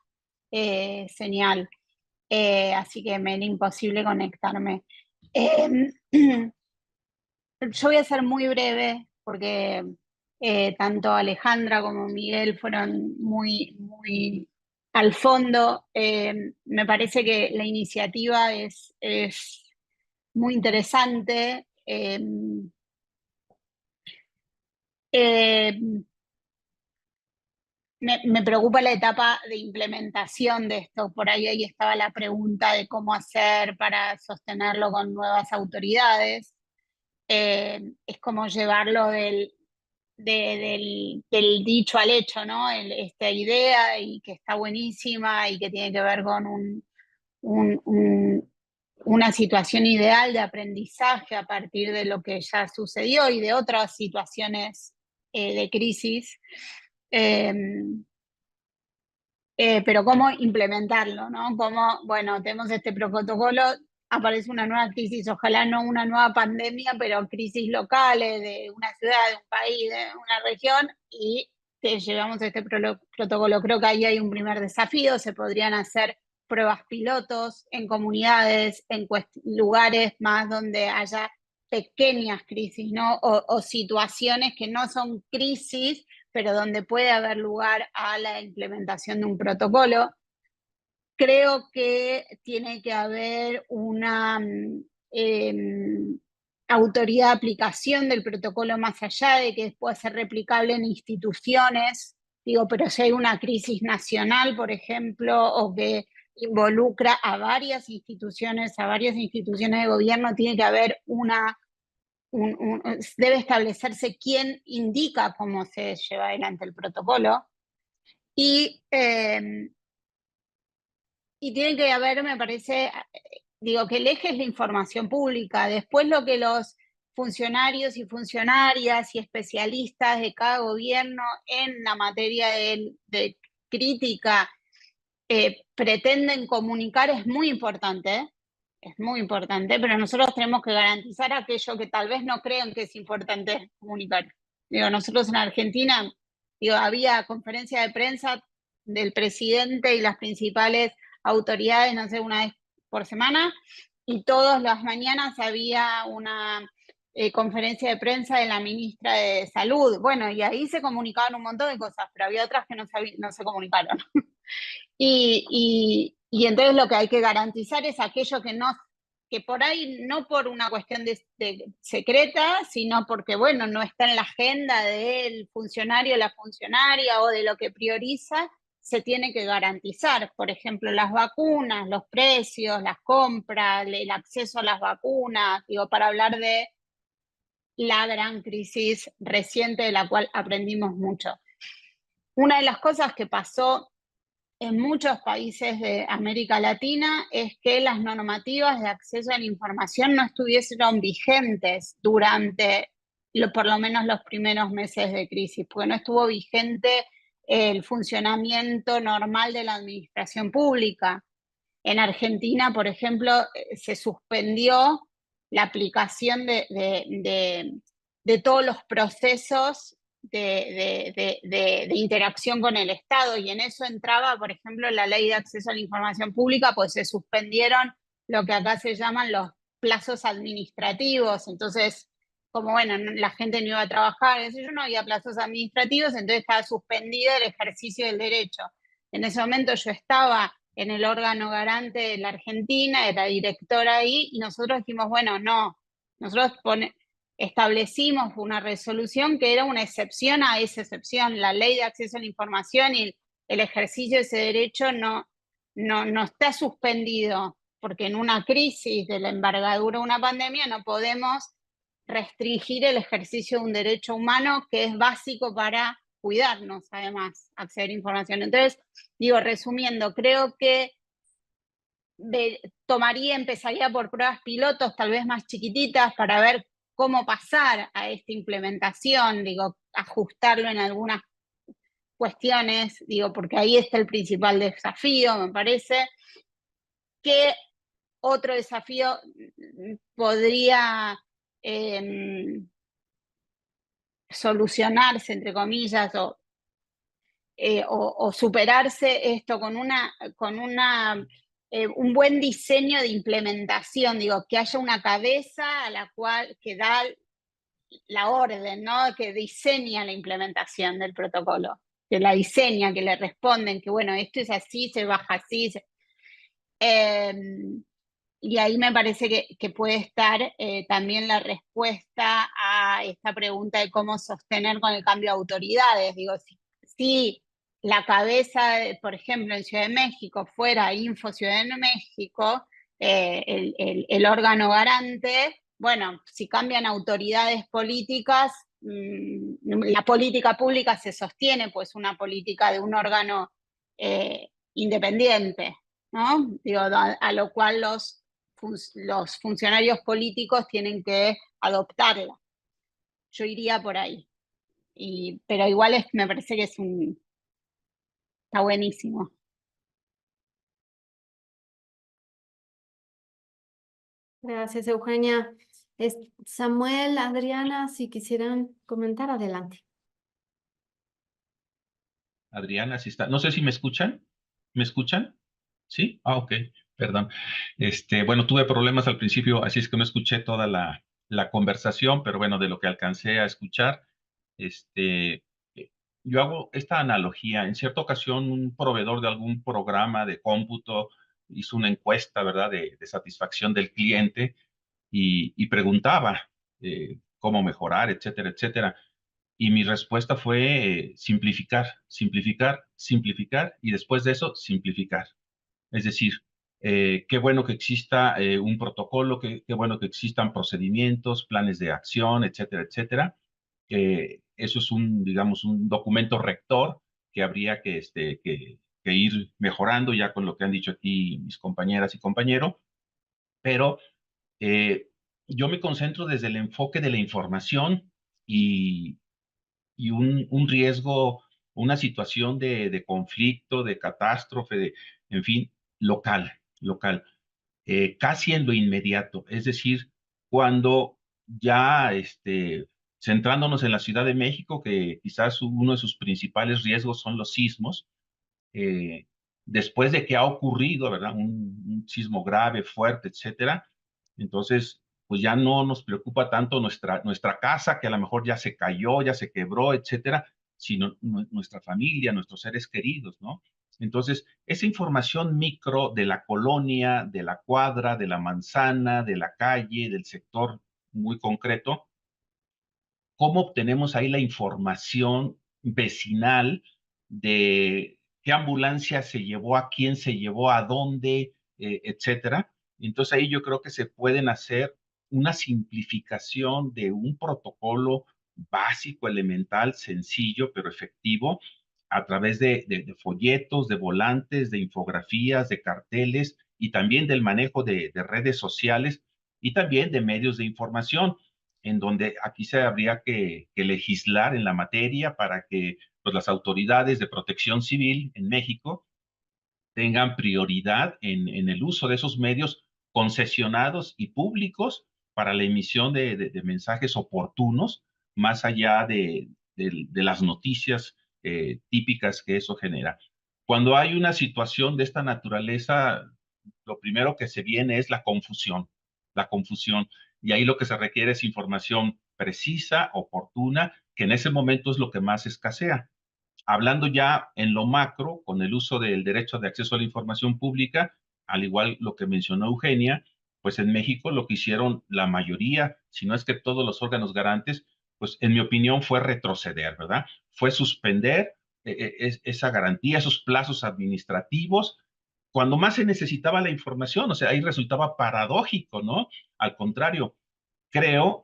señal. Así que me era imposible conectarme. Yo voy a ser muy breve porque tanto Alejandra como Miguel fueron muy al fondo. Me parece que la iniciativa es muy interesante. Eh, me preocupa la etapa de implementación de esto. Por ahí estaba la pregunta de cómo hacer para sostenerlo con nuevas autoridades. Es como llevarlo del dicho al hecho, ¿no? Esta idea y que está buenísima y que tiene que ver con una situación ideal de aprendizaje a partir de lo que ya sucedió y de otras situaciones de crisis, pero cómo implementarlo, ¿no? Cómo, bueno, tenemos este protocolo, aparece una nueva crisis, ojalá no una nueva pandemia, pero crisis locales de una ciudad, de un país, de una región, y llevamos este protocolo. Creo que ahí hay un primer desafío, se podrían hacer pruebas pilotos en comunidades, en lugares más donde haya pequeñas crisis, ¿no? O situaciones que no son crisis, pero donde puede haber lugar a la implementación de un protocolo. Creo que tiene que haber una autoridad de aplicación del protocolo más allá de que pueda ser replicable en instituciones, digo, pero si hay una crisis nacional, por ejemplo, o que involucra a varias instituciones de gobierno, tiene que haber debe establecerse quién indica cómo se lleva adelante el protocolo y tiene que haber, me parece, digo, que el eje es la información pública. Después lo que los funcionarios y funcionarias y especialistas de cada gobierno en la materia de crítica pretenden comunicar es muy importante, pero nosotros tenemos que garantizar aquello que tal vez no crean que es importante comunicar. Digo, nosotros en Argentina, digo, había conferencia de prensa del presidente y las principales autoridades, no sé, una vez por semana, y todas las mañanas había una conferencia de prensa de la ministra de Salud. Bueno, y ahí se comunicaban un montón de cosas, pero había otras que no se comunicaron. Y entonces lo que hay que garantizar es aquello que por ahí no por una cuestión de secreta, sino porque, bueno, no está en la agenda del funcionario, la funcionaria o de lo que prioriza, se tiene que garantizar. Por ejemplo, las vacunas, los precios, las compras, el acceso a las vacunas, digo, para hablar de la gran crisis reciente de la cual aprendimos mucho. Una de las cosas que pasó en muchos países de América Latina es que las normativas de acceso a la información no estuvieron vigentes durante por lo menos los primeros meses de crisis, porque no estuvo vigente el funcionamiento normal de la administración pública. En Argentina, por ejemplo, se suspendió la aplicación de todos los procesos de interacción con el Estado, y en eso entraba, por ejemplo, la ley de acceso a la información pública, pues se suspendieron lo que acá se llaman los plazos administrativos. Entonces, como bueno, la gente no iba a trabajar, eso no había plazos administrativos, entonces estaba suspendido el ejercicio del derecho. En ese momento yo estaba en el órgano garante de la Argentina, era directora ahí, y nosotros dijimos, bueno, no, nosotros establecimos una resolución que era una excepción a esa excepción. La ley de acceso a la información y el ejercicio de ese derecho no está suspendido, porque en una crisis de la envergadura de una pandemia no podemos restringir el ejercicio de un derecho humano que es básico para cuidarnos, además, acceder a información. Entonces, digo, resumiendo, creo que empezaría por pruebas pilotos, tal vez más chiquititas, para ver cómo pasar a esta implementación, digo, ajustarlo en algunas cuestiones, digo, porque ahí está el principal desafío, me parece. ¿Qué otro desafío podría solucionarse, entre comillas, o superarse esto con un buen diseño de implementación, digo, que haya una cabeza a la cual que da la orden, ¿no? Que diseña la implementación del protocolo, que la diseña, que le responden, que bueno, esto es así, se baja así. Y ahí me parece que puede estar también la respuesta a esta pregunta de cómo sostener con el cambio de autoridades. Digo, si la cabeza, por ejemplo, en Ciudad de México fuera Info Ciudad de México, el órgano garante, bueno, si cambian autoridades políticas, la política pública se sostiene, pues una política de un órgano independiente, ¿no? Digo, a lo cual los los funcionarios políticos tienen que adoptarla. Yo iría por ahí. Pero igual me parece que está buenísimo. Gracias, Eugenia. Samuel, Adriana, si quisieran comentar, adelante. Adriana, si está. No sé si me escuchan. ¿Me escuchan? ¿Sí? Ah, ok. Perdón. Bueno, tuve problemas al principio, así es que no escuché toda la conversación, pero bueno, de lo que alcancé a escuchar, eh, yo hago esta analogía. En cierta ocasión, un proveedor de algún programa de cómputo hizo una encuesta, ¿verdad?, de satisfacción del cliente y preguntaba cómo mejorar, etcétera, etcétera. Y mi respuesta fue simplificar, simplificar, simplificar y después de eso, simplificar. Es decir, qué bueno que exista un protocolo, qué bueno que existan procedimientos, planes de acción, etcétera, etcétera. Eso es digamos, un documento rector que habría que ir mejorando ya con lo que han dicho aquí mis compañeras y compañeros, pero eh, yo me concentro desde el enfoque de la información y, y un riesgo, una situación de conflicto, de catástrofe, en fin, local, casi en lo inmediato. Es decir, cuando ya, centrándonos en la Ciudad de México, que quizás uno de sus principales riesgos son los sismos, eh, después de que ha ocurrido, ¿verdad? Un sismo grave, fuerte, etcétera. Entonces, pues ya no nos preocupa tanto nuestra casa, que a lo mejor ya se cayó, ya se quebró, etcétera, sino nuestra familia, nuestros seres queridos, ¿no? Entonces, esa información micro de la colonia, de la cuadra, de la manzana, de la calle, del sector muy concreto, ¿cómo obtenemos ahí la información vecinal de qué ambulancia se llevó, a quién se llevó, a dónde, etcétera? Entonces ahí yo creo que se pueden hacer una simplificación de un protocolo básico, elemental, sencillo, pero efectivo, a través de folletos, de volantes, de infografías, de carteles y también del manejo de redes sociales y también de medios de información en donde aquí se habría que legislar en la materia para que pues, las autoridades de protección civil en México tengan prioridad en el uso de esos medios concesionados y públicos para la emisión de mensajes oportunos, más allá de las noticias típicas que eso genera. Cuando hay una situación de esta naturaleza, lo primero que se viene es la confusión, y ahí lo que se requiere es información precisa, oportuna, que en ese momento es lo que más escasea. Hablando ya en lo macro, con el uso del derecho de acceso a la información pública, al igual lo que mencionó Eugenia, pues en México lo que hicieron la mayoría, si no es que todos los órganos garantes, pues en mi opinión fue retroceder, ¿verdad? Fue suspender esa garantía, esos plazos administrativos, cuando más se necesitaba la información, o sea, ahí resultaba paradójico, ¿no? Al contrario, creo,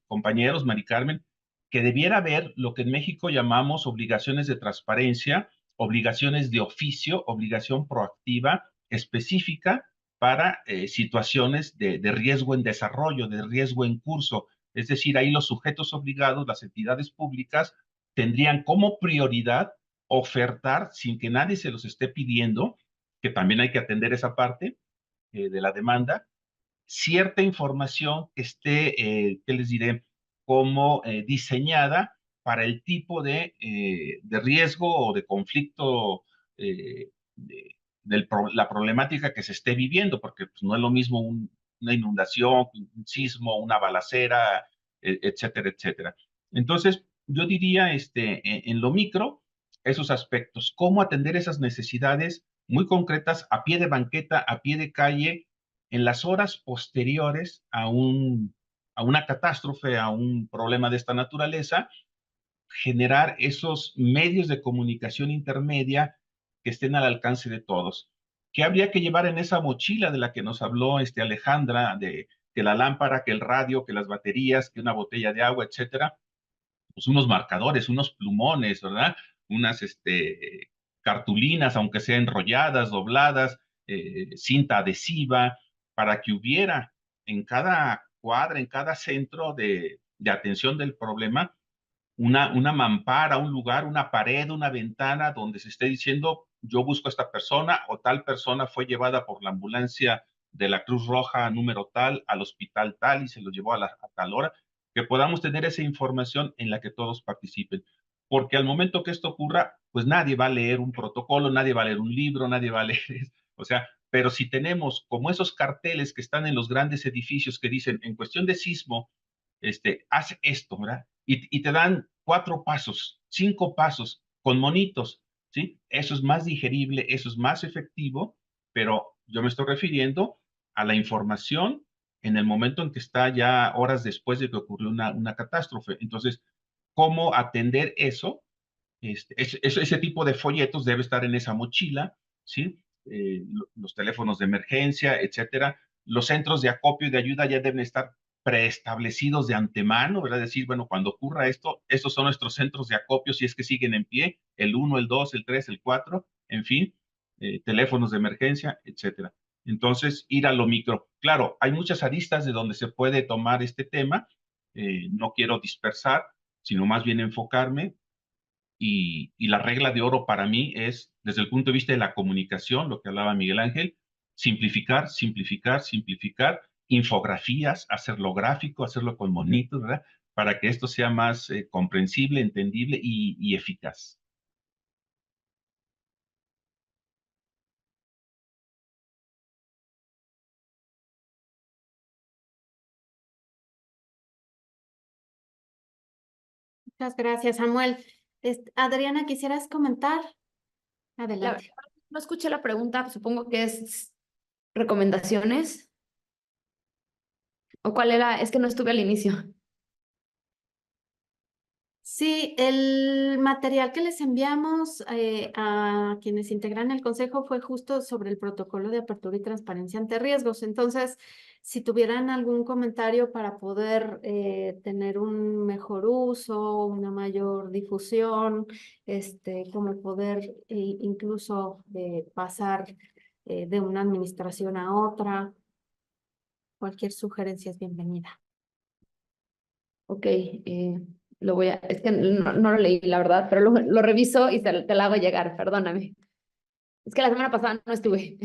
compañeros, Mari Carmen, que debiera haber lo que en México llamamos obligaciones de transparencia, obligaciones de oficio, obligación proactiva específica para situaciones de riesgo en desarrollo, de riesgo en curso. Es decir, ahí los sujetos obligados, las entidades públicas, tendrían como prioridad ofertar sin que nadie se los esté pidiendo, que también hay que atender esa parte de la demanda, cierta información que esté, ¿qué les diré?, como diseñada para el tipo de riesgo o de conflicto, la problemática que se esté viviendo, porque pues, no es lo mismo una inundación, un sismo, una balacera, etcétera, etcétera. Entonces, yo diría en lo micro, esos aspectos, cómo atender esas necesidades muy concretas a pie de banqueta, a pie de calle, en las horas posteriores a una catástrofe, a un problema de esta naturaleza, generar esos medios de comunicación intermedia que estén al alcance de todos. ¿Qué habría que llevar en esa mochila de la que nos habló Alejandra, de que la lámpara, que el radio, que las baterías, que una botella de agua, etcétera? Pues unos marcadores, unos plumones, ¿verdad? Unas cartulinas, aunque sean enrolladas, dobladas, cinta adhesiva, para que hubiera en cada cuadra, en cada centro de atención del problema, una mampara, un lugar, una pared, una ventana donde se esté diciendo, yo busco a esta persona o tal persona fue llevada por la ambulancia de la Cruz Roja número tal al hospital tal y se lo llevó a tal hora, que podamos tener esa información en la que todos participen. Porque al momento que esto ocurra, pues nadie va a leer un protocolo, nadie va a leer un libro, nadie va a leer, o sea, pero si tenemos como esos carteles que están en los grandes edificios que dicen, en cuestión de sismo, haz esto, ¿verdad? Y te dan 4 pasos, 5 pasos con monitos, ¿sí? Eso es más digerible, eso es más efectivo, pero yo me estoy refiriendo a la información en el momento en que está ya horas después de que ocurrió una catástrofe. Entonces, ¿cómo atender eso? Ese tipo de folletos debe estar en esa mochila, ¿sí? Los teléfonos de emergencia, etcétera. Los centros de acopio y de ayuda ya deben estar preestablecidos de antemano, ¿verdad? Decir, bueno, cuando ocurra esto, estos son nuestros centros de acopio, si es que siguen en pie, el 1, el 2, el 3, el 4, en fin, teléfonos de emergencia, etcétera. Entonces, ir a lo micro. Claro, hay muchas aristas de donde se puede tomar este tema, no quiero dispersar, sino más bien enfocarme, y la regla de oro para mí es, desde el punto de vista de la comunicación, lo que hablaba Miguel Ángel, simplificar, simplificar, simplificar, infografías, hacerlo gráfico, hacerlo con monitos, ¿verdad? Para que esto sea más comprensible, entendible y eficaz. Muchas gracias, Samuel. Adriana, ¿quisieras comentar? La Adelante. verdad, no escuché la pregunta, supongo que es recomendaciones. ¿O cuál era? Es que no estuve al inicio. Sí, el material que les enviamos a quienes integran el consejo fue justo sobre el protocolo de apertura y transparencia ante riesgos. Entonces, si tuvieran algún comentario para poder tener un mejor uso, una mayor difusión, como poder incluso pasar de una administración a otra, cualquier sugerencia es bienvenida. Ok, lo voy a... Es que no lo leí, la verdad, pero lo reviso y te lo hago llegar, perdóname. Es que la semana pasada no estuve.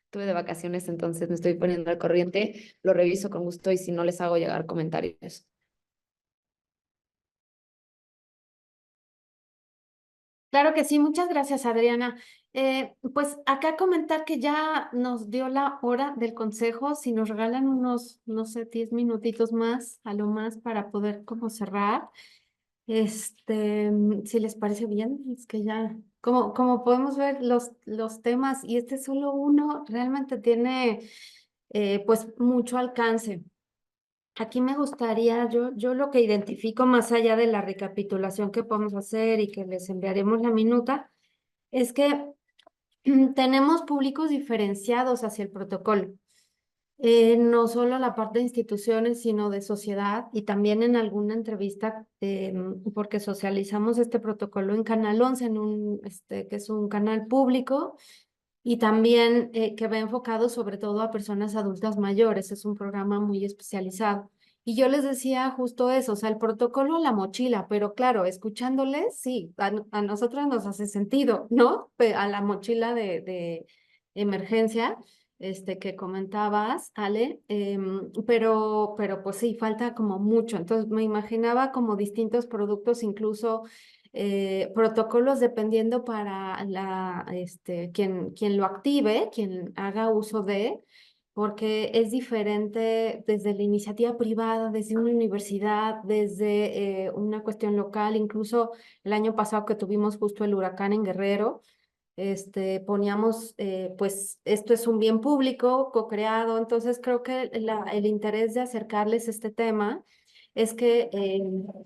Estuve de vacaciones, entonces me estoy poniendo al corriente. Lo reviso con gusto y si no les hago llegar comentarios. Claro que sí, muchas gracias, Adriana. Pues acá comentar que ya nos dio la hora del consejo, si nos regalan unos, no sé, 10 minutitos más, a lo más, para poder como cerrar. Si les parece bien, es que ya, como podemos ver, los temas, y este es solo uno, realmente tiene pues mucho alcance. Aquí me gustaría, yo lo que identifico más allá de la recapitulación que podemos hacer y que les enviaremos la minuta, es que tenemos públicos diferenciados hacia el protocolo. No solo la parte de instituciones, sino de sociedad y también en alguna entrevista, porque socializamos este protocolo en Canal 11, que es un canal público y también que va enfocado sobre todo a personas adultas mayores. Es un programa muy especializado. Y yo les decía justo eso, o sea, el protocolo a la mochila, pero claro, escuchándoles, sí, a nosotras nos hace sentido, ¿no? A la mochila de emergencia, que comentabas, Ale, pero pues sí, falta como mucho. Entonces me imaginaba como distintos productos, incluso protocolos dependiendo para quien lo active, quien haga uso de, porque es diferente desde la iniciativa privada, desde una universidad, desde una cuestión local, incluso el año pasado que tuvimos justo el huracán en Guerrero, poníamos, pues esto es un bien público, co-creado, entonces creo que el interés de acercarles este tema es que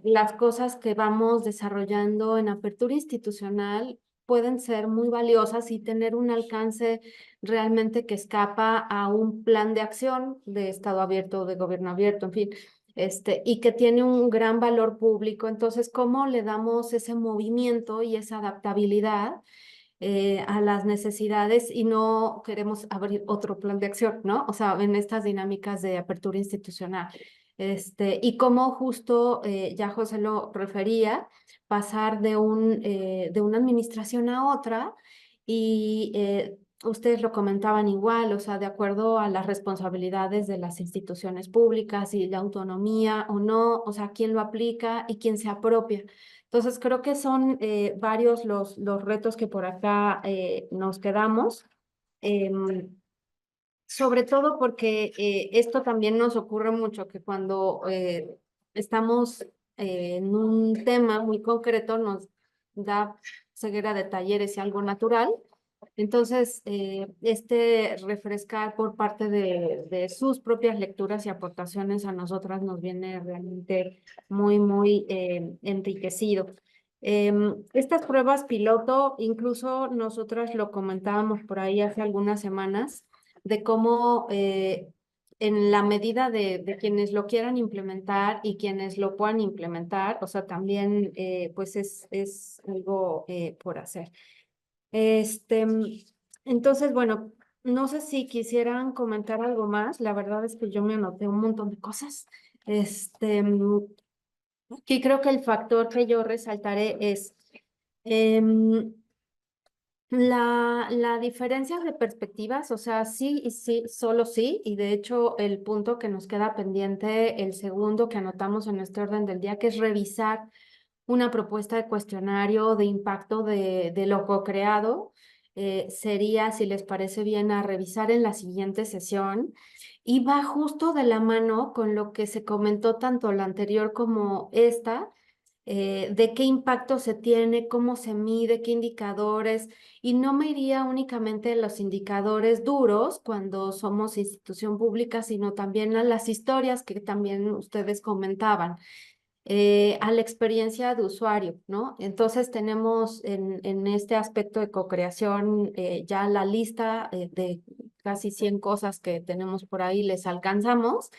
las cosas que vamos desarrollando en apertura institucional pueden ser muy valiosas y tener un alcance realmente que escapa a un plan de acción de Estado abierto, de gobierno abierto, en fin, y que tiene un gran valor público. Entonces, ¿cómo le damos ese movimiento y esa adaptabilidad? a las necesidades y no queremos abrir otro plan de acción, ¿no? O sea, en estas dinámicas de apertura institucional. Y como justo ya José lo refería, pasar de una administración a otra y ustedes lo comentaban igual, o sea, de acuerdo a las responsabilidades de las instituciones públicas y la autonomía o no, o sea, quién lo aplica y quién se apropia. Entonces, creo que son varios los retos que por acá nos quedamos. Sobre todo porque esto también nos ocurre mucho, que cuando estamos en un tema muy concreto nos da ceguera de talleres y algo natural. Entonces, refrescar por parte de sus propias lecturas y aportaciones a nosotras nos viene realmente muy, muy enriquecido. Estas pruebas piloto, incluso nosotras lo comentábamos por ahí hace algunas semanas, de cómo en la medida de quienes lo quieran implementar y quienes lo puedan implementar, o sea, también pues es algo por hacer. Entonces, bueno, no sé si quisieran comentar algo más. La verdad es que yo me anoté un montón de cosas. Aquí creo que el factor que yo resaltaré es la diferencia de perspectivas, o sea, sí y sí, solo sí, y de hecho el punto que nos queda pendiente, el segundo que anotamos en este orden del día, que es revisar una propuesta de cuestionario de impacto de lo co-creado, sería, si les parece bien, a revisar en la siguiente sesión, y va justo de la mano con lo que se comentó tanto la anterior como esta, de qué impacto se tiene, cómo se mide, qué indicadores, y no me iría únicamente a los indicadores duros cuando somos institución pública, sino también a las historias que también ustedes comentaban, a la experiencia de usuario, ¿no? Entonces tenemos en este aspecto de co-creación ya la lista de casi 100 cosas que tenemos por ahí, les alcanzamos.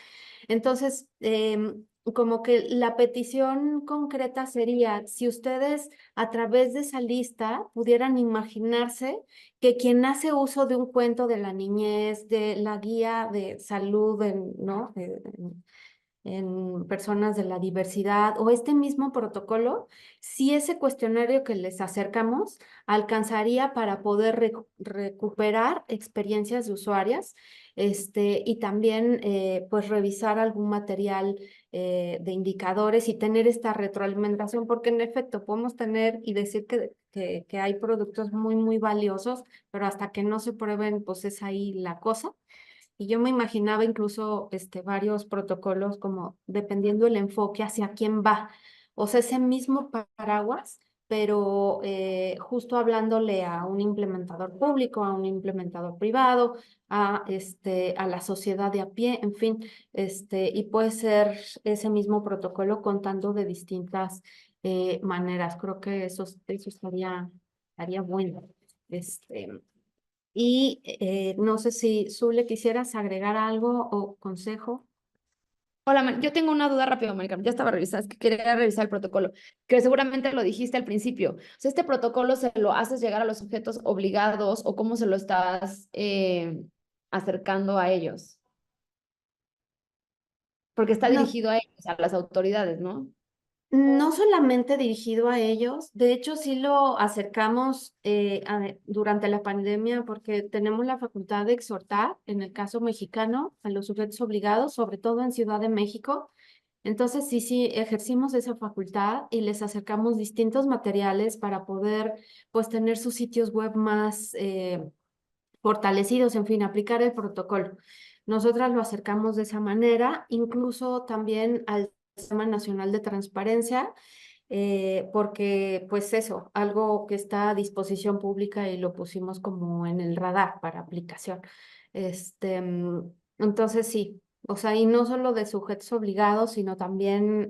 Entonces, como que la petición concreta sería, si ustedes a través de esa lista pudieran imaginarse que quien hace uso de un cuento de la niñez, de la guía de salud, ¿no? En personas de la diversidad o este mismo protocolo, si ese cuestionario que les acercamos alcanzaría para poder recuperar experiencias de usuarias, y también pues revisar algún material de indicadores y tener esta retroalimentación, porque en efecto podemos tener y decir que hay productos muy, muy valiosos, pero hasta que no se prueben, pues es ahí la cosa. Y yo me imaginaba incluso varios protocolos como dependiendo el enfoque hacia quién va. O sea, ese mismo paraguas, pero justo hablándole a un implementador público, a un implementador privado, a la sociedad de a pie, en fin, y puede ser ese mismo protocolo contando de distintas maneras. Creo que eso estaría bueno. Y no sé si Zule quisieras agregar algo o consejo. Hola, yo tengo una duda rápido, Mónica. Ya estaba revisando, es que quería revisar el protocolo, que seguramente lo dijiste al principio. O sea, ¿este protocolo se lo haces llegar a los sujetos obligados o cómo se lo estás acercando a ellos? Porque está No, dirigido a ellos, a las autoridades, ¿no? no solamente dirigido a ellos, de hecho sí lo acercamos durante la pandemia porque tenemos la facultad de exhortar, en el caso mexicano, a los sujetos obligados, sobre todo en Ciudad de México. Entonces sí, ejercimos esa facultad y les acercamos distintos materiales para poder pues tener sus sitios web más fortalecidos, en fin, aplicar el protocolo. Nosotras lo acercamos de esa manera, incluso también al Sistema Nacional de Transparencia, porque pues eso, algo que está a disposición pública y lo pusimos como en el radar para aplicación. Entonces sí, o sea, y no solo de sujetos obligados, sino también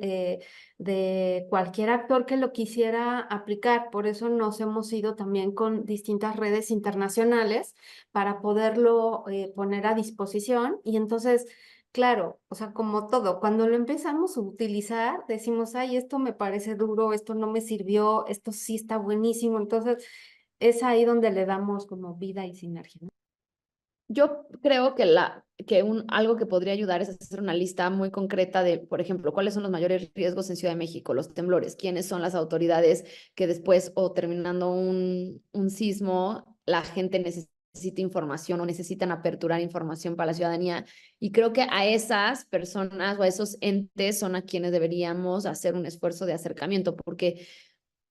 de cualquier actor que lo quisiera aplicar. Por eso nos hemos ido también con distintas redes internacionales para poderlo poner a disposición. Y entonces, claro, o sea, como todo, cuando lo empezamos a utilizar, decimos, ay, esto me parece duro, esto no me sirvió, esto sí está buenísimo. Entonces, es ahí donde le damos como vida y sinergia, ¿no? Yo creo que, algo que podría ayudar es hacer una lista muy concreta de, por ejemplo, cuáles son los mayores riesgos en Ciudad de México, los temblores, quiénes son las autoridades que después o terminando un sismo, la gente necesita información o necesitan aperturar información para la ciudadanía. Y creo que a esas personas o a esos entes son a quienes deberíamos hacer un esfuerzo de acercamiento, porque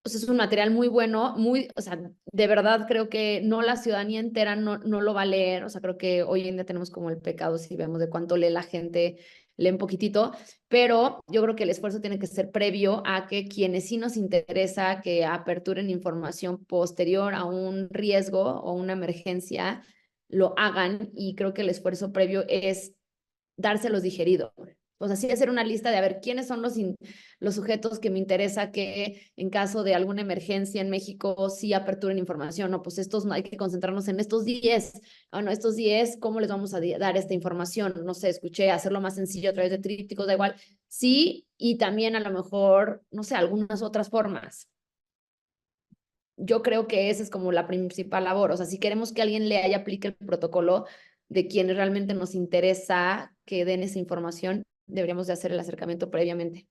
o sea, es un material muy bueno, o sea, de verdad creo que no la ciudadanía entera no lo va a leer, o sea, creo que hoy en día tenemos como el pecado si vemos de cuánto lee la gente, lee un poquitito, pero yo creo que el esfuerzo tiene que ser previo a que quienes sí nos interesa que aperturen información posterior a un riesgo o una emergencia, lo hagan, y creo que el esfuerzo previo es dárselos digerido. O sea, sí hacer una lista de a ver quiénes son los sujetos que me interesa que en caso de alguna emergencia en México sí aperturen información. No, pues estos hay que concentrarnos en estos 10. Bueno, estos 10, ¿cómo les vamos a dar esta información? No sé, escuché hacerlo más sencillo a través de trípticos, da igual. Sí, y también a lo mejor, no sé, algunas otras formas. Yo creo que esa es como la principal labor. O sea, si queremos que alguien lea y aplique el protocolo de quienes realmente nos interesa que den esa información, deberíamos de hacer el acercamiento previamente.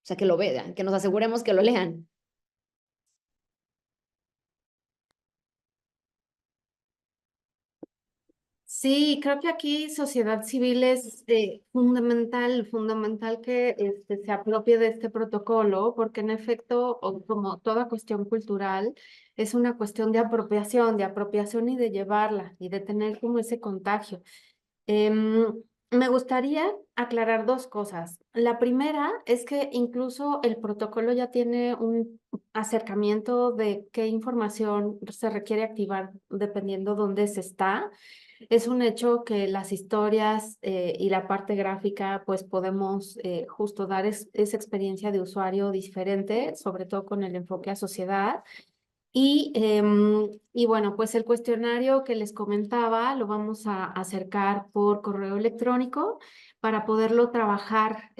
O sea, que lo vean, que nos aseguremos que lo lean. Sí, creo que aquí sociedad civil es fundamental que se apropie de este protocolo, porque en efecto, como toda cuestión cultural, es una cuestión de apropiación y de llevarla y de tener como ese contagio. Me gustaría aclarar dos cosas. La primera es que incluso el protocolo ya tiene un acercamiento de qué información se requiere activar dependiendo dónde se está. Es un hecho que las historias y la parte gráfica, pues podemos justo dar esa experiencia de usuario diferente, sobre todo con el enfoque a sociedad. Y bueno, pues el cuestionario que les comentaba lo vamos a acercar por correo electrónico para poderlo trabajar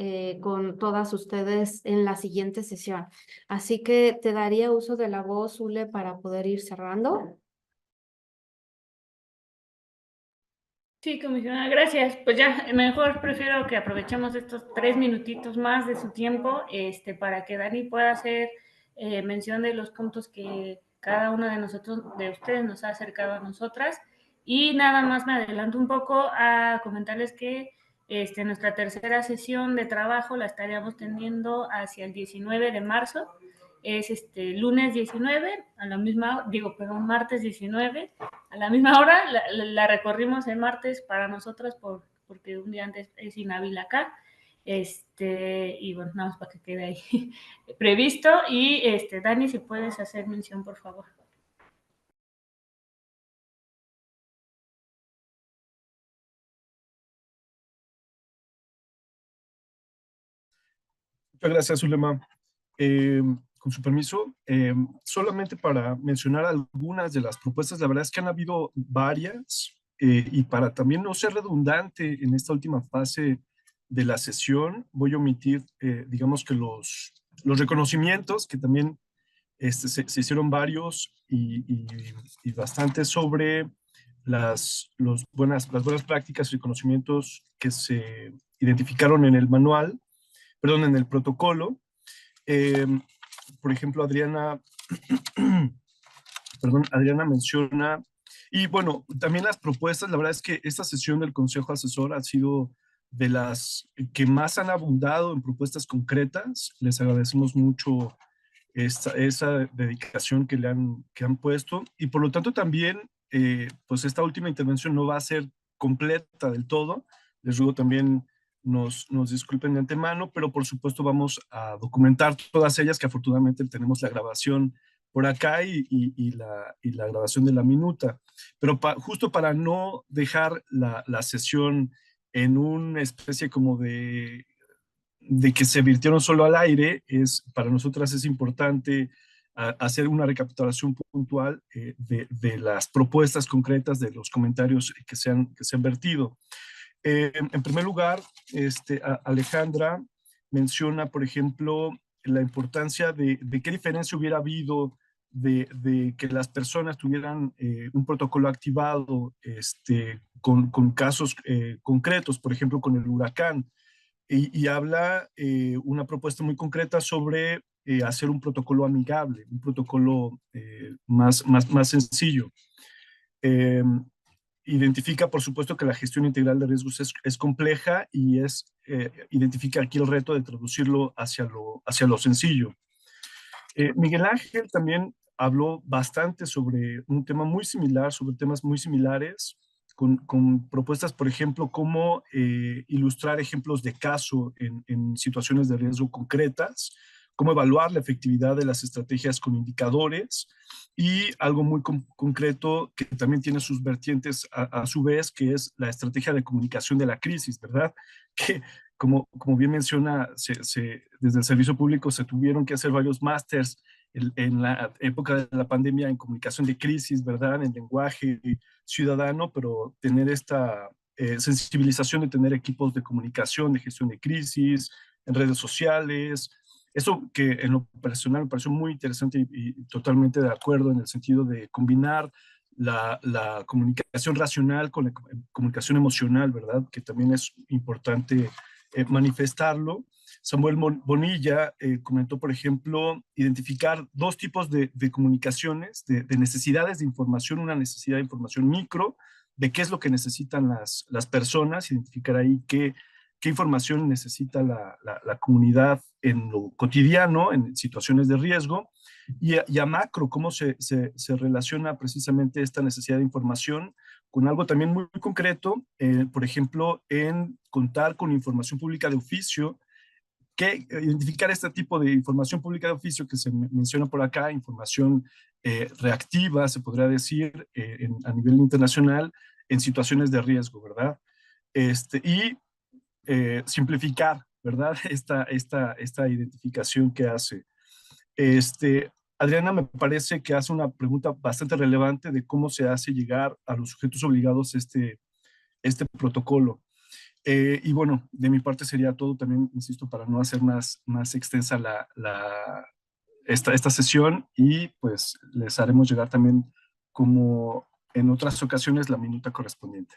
con todas ustedes en la siguiente sesión. Así que te daría uso de la voz, Ule, para poder ir cerrando. Sí, comisionada, gracias. Pues ya, mejor prefiero que aprovechemos estos 3 minutitos más de su tiempo para que Dani pueda hacer mención de los puntos que cada uno de nosotros, de ustedes, nos ha acercado a nosotras. Y nada más me adelanto un poco a comentarles que nuestra tercera sesión de trabajo la estaríamos teniendo hacia el 19 de marzo. Es lunes 19, a la misma, martes 19, a la misma hora. La recorrimos el martes para nosotras porque un día antes es inhábil acá. Y bueno, nada más para que quede ahí previsto. Y Dani, si puedes hacer mención, por favor. Muchas gracias, Zulema. Con su permiso, solamente para mencionar algunas de las propuestas, la verdad es que han habido varias, y para también no ser redundante en esta última fase de la sesión, voy a omitir, digamos que los reconocimientos, que también se hicieron varios y bastantes sobre las buenas prácticas y reconocimientos que se identificaron en el manual, perdón, en el protocolo. Por ejemplo, Adriana menciona, y bueno, también las propuestas, la verdad es que esta sesión del Consejo Asesor ha sido de las que más han abundado en propuestas concretas. Les agradecemos mucho esa dedicación que han puesto, y por lo tanto también, pues esta última intervención no va a ser completa del todo. Les ruego también nos disculpen de antemano, pero por supuesto vamos a documentar todas ellas, que afortunadamente tenemos la grabación por acá y la grabación de la minuta. Pero justo para no dejar la sesión en una especie como de que se virtieron solo al aire, para nosotras es importante hacer una recapitulación puntual de las propuestas concretas, de los comentarios que se han vertido. En primer lugar, Alejandra menciona, por ejemplo, la importancia de qué diferencia hubiera habido de que las personas tuvieran un protocolo activado con casos concretos, por ejemplo, con el huracán, y habla una propuesta muy concreta sobre hacer un protocolo amigable, un protocolo más sencillo. Identifica, por supuesto, que la gestión integral de riesgos es compleja y identifica aquí el reto de traducirlo hacia lo sencillo. Miguel Ángel también habló bastante sobre un tema muy similar, sobre temas muy similares, con propuestas, por ejemplo, cómo ilustrar ejemplos de caso en situaciones de riesgo concretas, cómo evaluar la efectividad de las estrategias con indicadores y algo muy concreto que también tiene sus vertientes a su vez, que es la estrategia de comunicación de la crisis, ¿verdad? Que como bien menciona, desde el servicio público se tuvieron que hacer varios másters en la época de la pandemia en comunicación de crisis, ¿verdad? En lenguaje ciudadano, pero tener esta sensibilización de tener equipos de comunicación, de gestión de crisis, en redes sociales. Eso que en lo personal me pareció muy interesante y totalmente de acuerdo en el sentido de combinar la comunicación racional con la comunicación emocional, ¿verdad? Que también es importante manifestarlo. Samuel Bonilla comentó, por ejemplo, identificar dos tipos de comunicaciones, de necesidades de información, una necesidad de información micro, de qué es lo que necesitan las personas, identificar ahí qué información necesita la comunidad en lo cotidiano, en situaciones de riesgo, y a macro, cómo se relaciona precisamente esta necesidad de información con algo también muy concreto, por ejemplo, en contar con información pública de oficio, que identificar este tipo de información pública de oficio que se menciona por acá, información reactiva, se podría decir, a nivel internacional, en situaciones de riesgo, ¿verdad? Y simplificar, ¿verdad? Esta identificación que hace. Adriana me parece que hace una pregunta bastante relevante de cómo se hace llegar a los sujetos obligados este protocolo. Y bueno, de mi parte sería todo también, insisto, para no hacer más extensa esta sesión, y pues les haremos llegar también, como en otras ocasiones, la minuta correspondiente.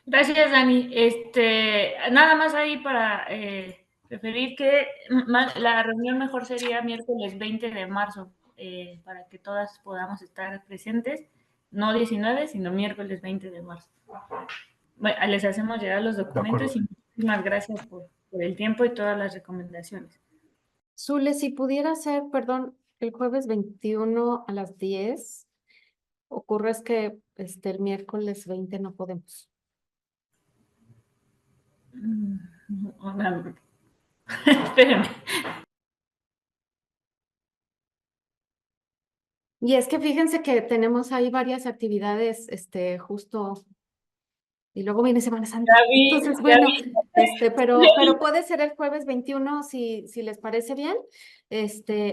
Gracias, Dani. Nada más ahí para referir que la reunión mejor sería miércoles 20 de marzo, para que todas podamos estar presentes, no 19, sino miércoles 20 de marzo. Bueno, les hacemos llegar los documentos y muchísimas gracias por el tiempo y todas las recomendaciones. Zule, si pudiera ser, perdón, el jueves 21 a las 10, ocurre es que el miércoles 20 no podemos. Espérenme. Y es que fíjense que tenemos ahí varias actividades, justo, y luego viene Semana Santa. Entonces, bueno, pero puede ser el jueves 21 si les parece bien.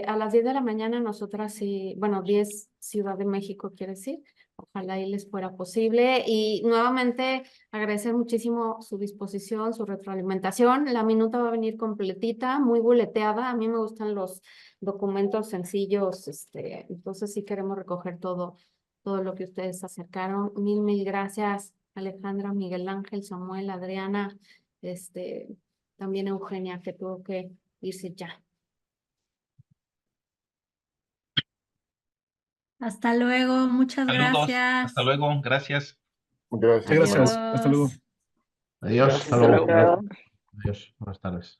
A las 10 de la mañana nosotras sí, bueno, 10 Ciudad de México quiere decir. Ojalá ahí les fuera posible. Y nuevamente agradecer muchísimo su disposición, su retroalimentación. La minuta va a venir completita, muy buleteada. A mí me gustan los documentos sencillos, entonces sí queremos recoger todo lo que ustedes acercaron. Mil gracias, Alejandra, Miguel Ángel, Samuel, Adriana, también Eugenia, que tuvo que irse ya. Hasta luego, muchas Saludos. gracias. Hasta luego, gracias. Gracias. Hasta luego. Adiós. Hasta luego. Adiós. Buenas tardes.